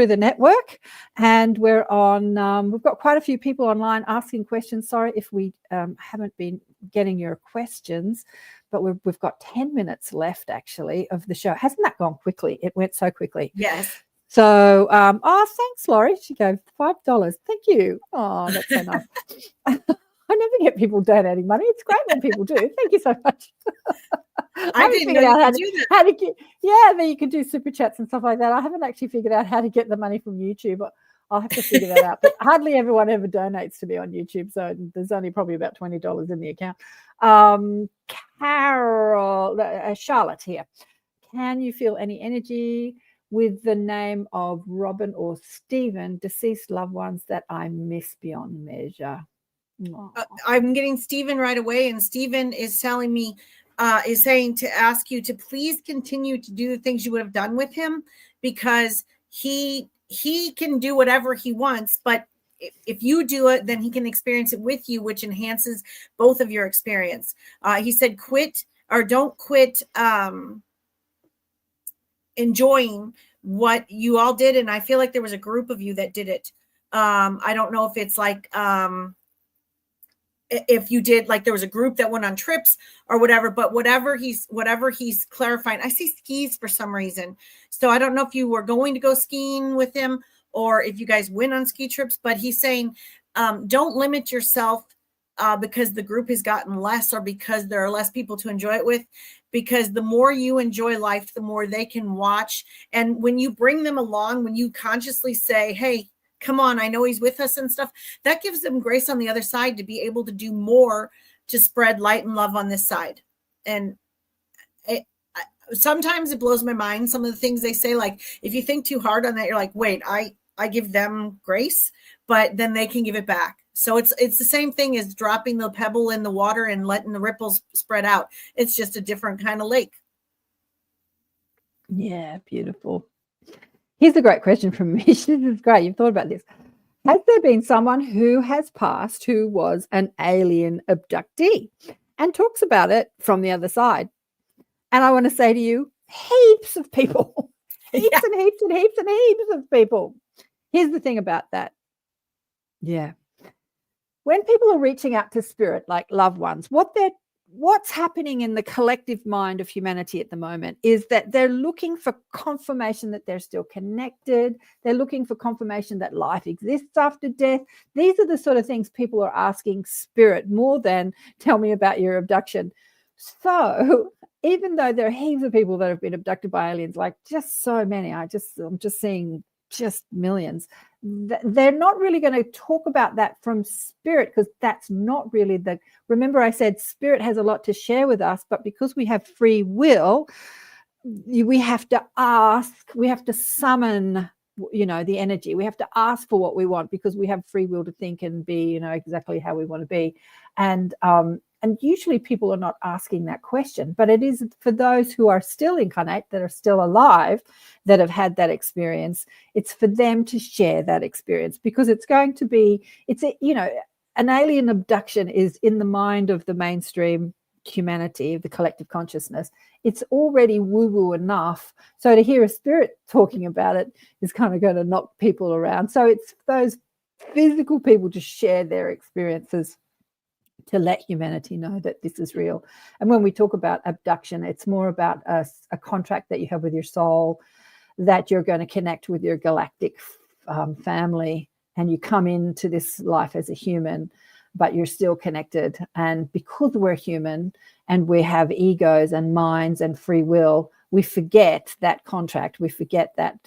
the network. And we're on, we've got quite a few people online asking questions. Sorry if we haven't been getting your questions, but we've got 10 minutes left actually of the show. Hasn't that gone quickly? It went so quickly. Yes. So, thanks, Laurie. She gave $5. Thank you. Oh, that's so nice. I never get people donating money. It's great when people do. Thank you so much. I didn't know you could do that. How to get, then you can do super chats and stuff like that. I haven't actually figured out how to get the money from YouTube. I'll have to figure that out. But hardly everyone ever donates to me on YouTube, so there's only probably about $20 in the account. Charlotte here. Can you feel any energy with the name of Robin or Stephen, deceased loved ones that I miss beyond measure? I'm getting Stephen right away, and Stephen is telling me, is saying to ask you to please continue to do the things you would have done with him, because he can do whatever he wants, but if you do it, then he can experience it with you, which enhances both of your experience. He said, don't quit enjoying what you all did. And I feel like there was a group of you that did it. I don't know if it's like, if you did, like there was a group that went on trips or whatever, but whatever he's clarifying, I see skis for some reason. So I don't know if you were going to go skiing with him or if you guys went on ski trips, but he's saying, don't limit yourself because the group has gotten less or because there are less people to enjoy it with, because the more you enjoy life, the more they can watch. And when you bring them along, when you consciously say, hey, come on, I know he's with us and stuff, that gives them grace on the other side to be able to do more to spread light and love on this side. And sometimes it blows my mind, some of the things they say, like if you think too hard on that, you're like, wait, I give them grace, but then they can give it back. So it's the same thing as dropping the pebble in the water and letting the ripples spread out. It's just a different kind of lake. Yeah, beautiful. Here's a great question from me. This is great. You've thought about this. Has there been someone who has passed who was an alien abductee and talks about it from the other side? And I want to say to you, heaps of people, heaps and heaps and heaps and heaps of people. Here's the thing about that. Yeah. When people are reaching out to spirit, like loved ones, what what's happening in the collective mind of humanity at the moment is that they're looking for confirmation that they're still connected. They're looking for confirmation that life exists after death. These are the sort of things people are asking spirit more than tell me about your abduction. So even though there are heaps of people that have been abducted by aliens, like just so many, I'm just seeing just millions, they're not really going to talk about that from spirit, because that's not really the, remember I said spirit has a lot to share with us, but because we have free will, we have to ask, we have to summon, you know, the energy. We have to ask for what we want because we have free will to think and be, you know, exactly how we want to be. And usually people are not asking that question, but it is for those who are still incarnate, that are still alive, that have had that experience. It's for them to share that experience, because it's going to be, you know, an alien abduction is in the mind of the mainstream humanity, the collective consciousness. It's already woo-woo enough. So to hear a spirit talking about it is kind of going to knock people around. So it's those physical people to share their experiences, to let humanity know that this is real. And when we talk about abduction, it's more about a contract that you have with your soul, that you're going to connect with your galactic family, and you come into this life as a human, but you're still connected. And because we're human and we have egos and minds and free will, we forget that contract. We forget that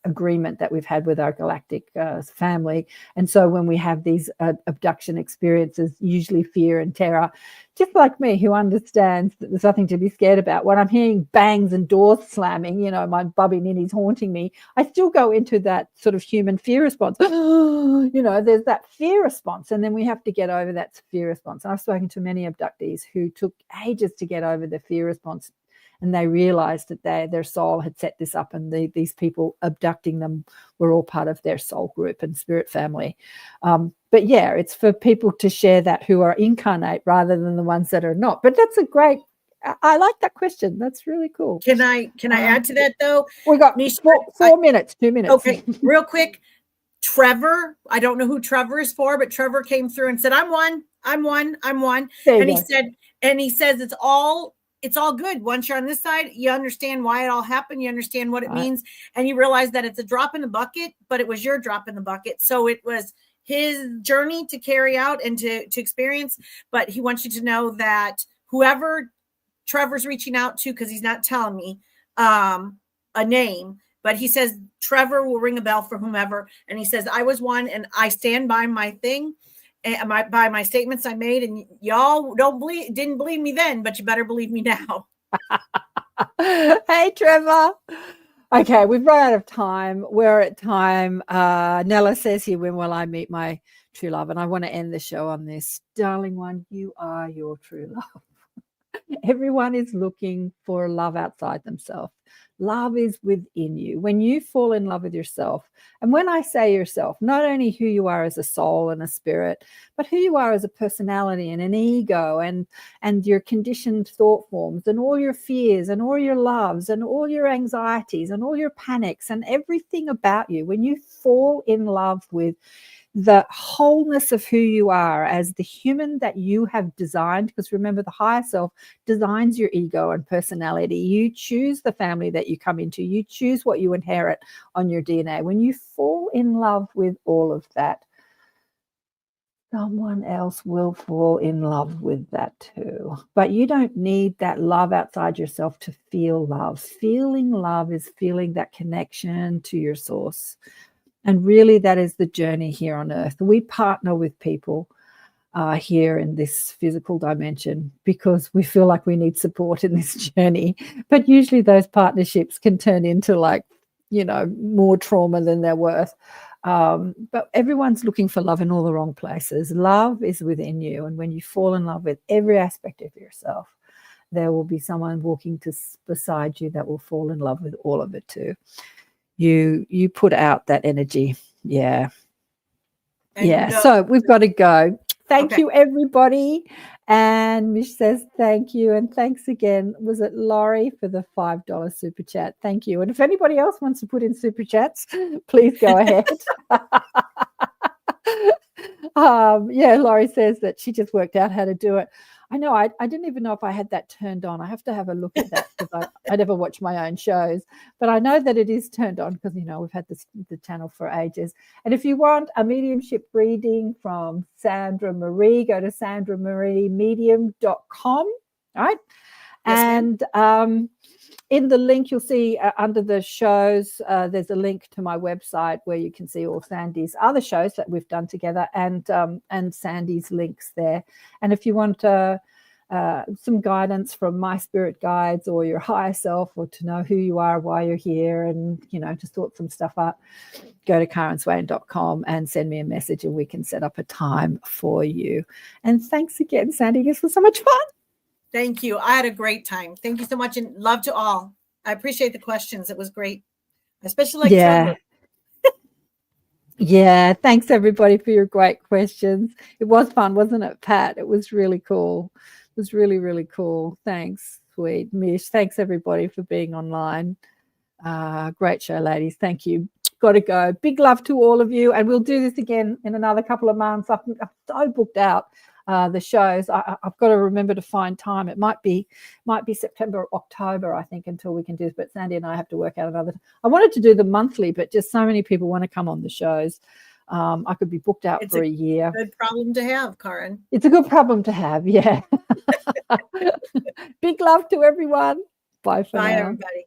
agreement that we've had with our galactic family. And so when we have these abduction experiences, usually fear and terror, just like me, who understands that there's nothing to be scared about, when I'm hearing bangs and doors slamming, you know, my bubby ninny's haunting me, I still go into that sort of human fear response. You know, there's that fear response, and then we have to get over that fear response. And I've spoken to many abductees who took ages to get over the fear response, and they realized that their soul had set this up, and these people abducting them were all part of their soul group and spirit family. But yeah, it's for people to share that who are incarnate rather than the ones that are not. But that's a great, I like that question. That's really cool. Can I add to that though? We got 4 minutes, 2 minutes. Okay, real quick. Trevor, I don't know who Trevor is for, but Trevor came through and said, I'm one. And he says it's all good. Once you're on this side, you understand why it all happened. You understand what it means. And you realize that it's a drop in the bucket, but it was your drop in the bucket. So it was his journey to carry out and to experience. But he wants you to know that whoever Trevor's reaching out to, because he's not telling me a name, but he says Trevor will ring a bell for whomever. And he says, I was one, and I stand by my thing. And by my statements I made, and y'all didn't believe me then, but you better believe me now. Hey, Trevor. Okay, we've run out of time. We're at time. Nella says here, when will I meet my true love? And I want to end the show on this. Darling one, you are your true love. Everyone is looking for love outside themselves. Love is within you. When you fall in love with yourself, and when I say yourself, not only who you are as a soul and a spirit, but who you are as a personality and an ego, and your conditioned thought forms, and all your fears and all your loves and all your anxieties and all your panics and everything about you, when you fall in love with the wholeness of who you are as the human that you have designed, because remember, the higher self designs your ego and personality. You choose the family that you come into. You choose what you inherit on your DNA. When you fall in love with all of that, someone else will fall in love with that too. But you don't need that love outside yourself to feel love. Feeling love is feeling that connection to your source. And really, that is the journey here on earth. We partner with people here in this physical dimension because we feel like we need support in this journey. But usually those partnerships can turn into, like, you know, more trauma than they're worth. But everyone's looking for love in all the wrong places. Love is within you. And when you fall in love with every aspect of yourself, there will be someone walking beside you that will fall in love with all of it too. You put out that energy. Yeah. So we've got to go. Thank you, everybody. And Mish says thank you. And thanks again. Was it Laurie for the $5 super chat? Thank you. And if anybody else wants to put in super chats, please go ahead. Yeah, Laurie says that she just worked out how to do it. I know. I didn't even know if I had that turned on. I have to have a look at that because I never watch my own shows. But I know that it is turned on because, we've had the channel for ages. And if you want a mediumship reading from Sandra Marie, go to sandramariemedium.com, right? Yes, and in the link, you'll see under the shows, there's a link to my website where you can see all Sandy's other shows that we've done together and Sandy's links there. And if you want some guidance from my spirit guides or your higher self, or to know who you are, why you're here, and, to sort some stuff out, go to karenswain.com and send me a message and we can set up a time for you. And thanks again, Sandy. This was so much fun. Thank you. I had a great time. Thank you so much, and love to all. I appreciate the questions. It was great. I especially like Trevor. Yeah, thanks everybody for your great questions. It was fun, wasn't it, Pat? It was really cool. It was really, really cool. Thanks, sweet Mish. Thanks everybody for being online. Great show, ladies. Thank you. Got to go. Big love to all of you, and we'll do this again in another couple of months. I'm so booked out. The shows. I've got to remember to find time. It might be September or October, I think, until we can do this. But Sandy and I have to work out another. I wanted to do them monthly, but just so many people want to come on the shows. I could be booked out for a year. Good problem to have, Karen. It's a good problem to have. Yeah. Big love to everyone. Bye for now. Bye, everybody.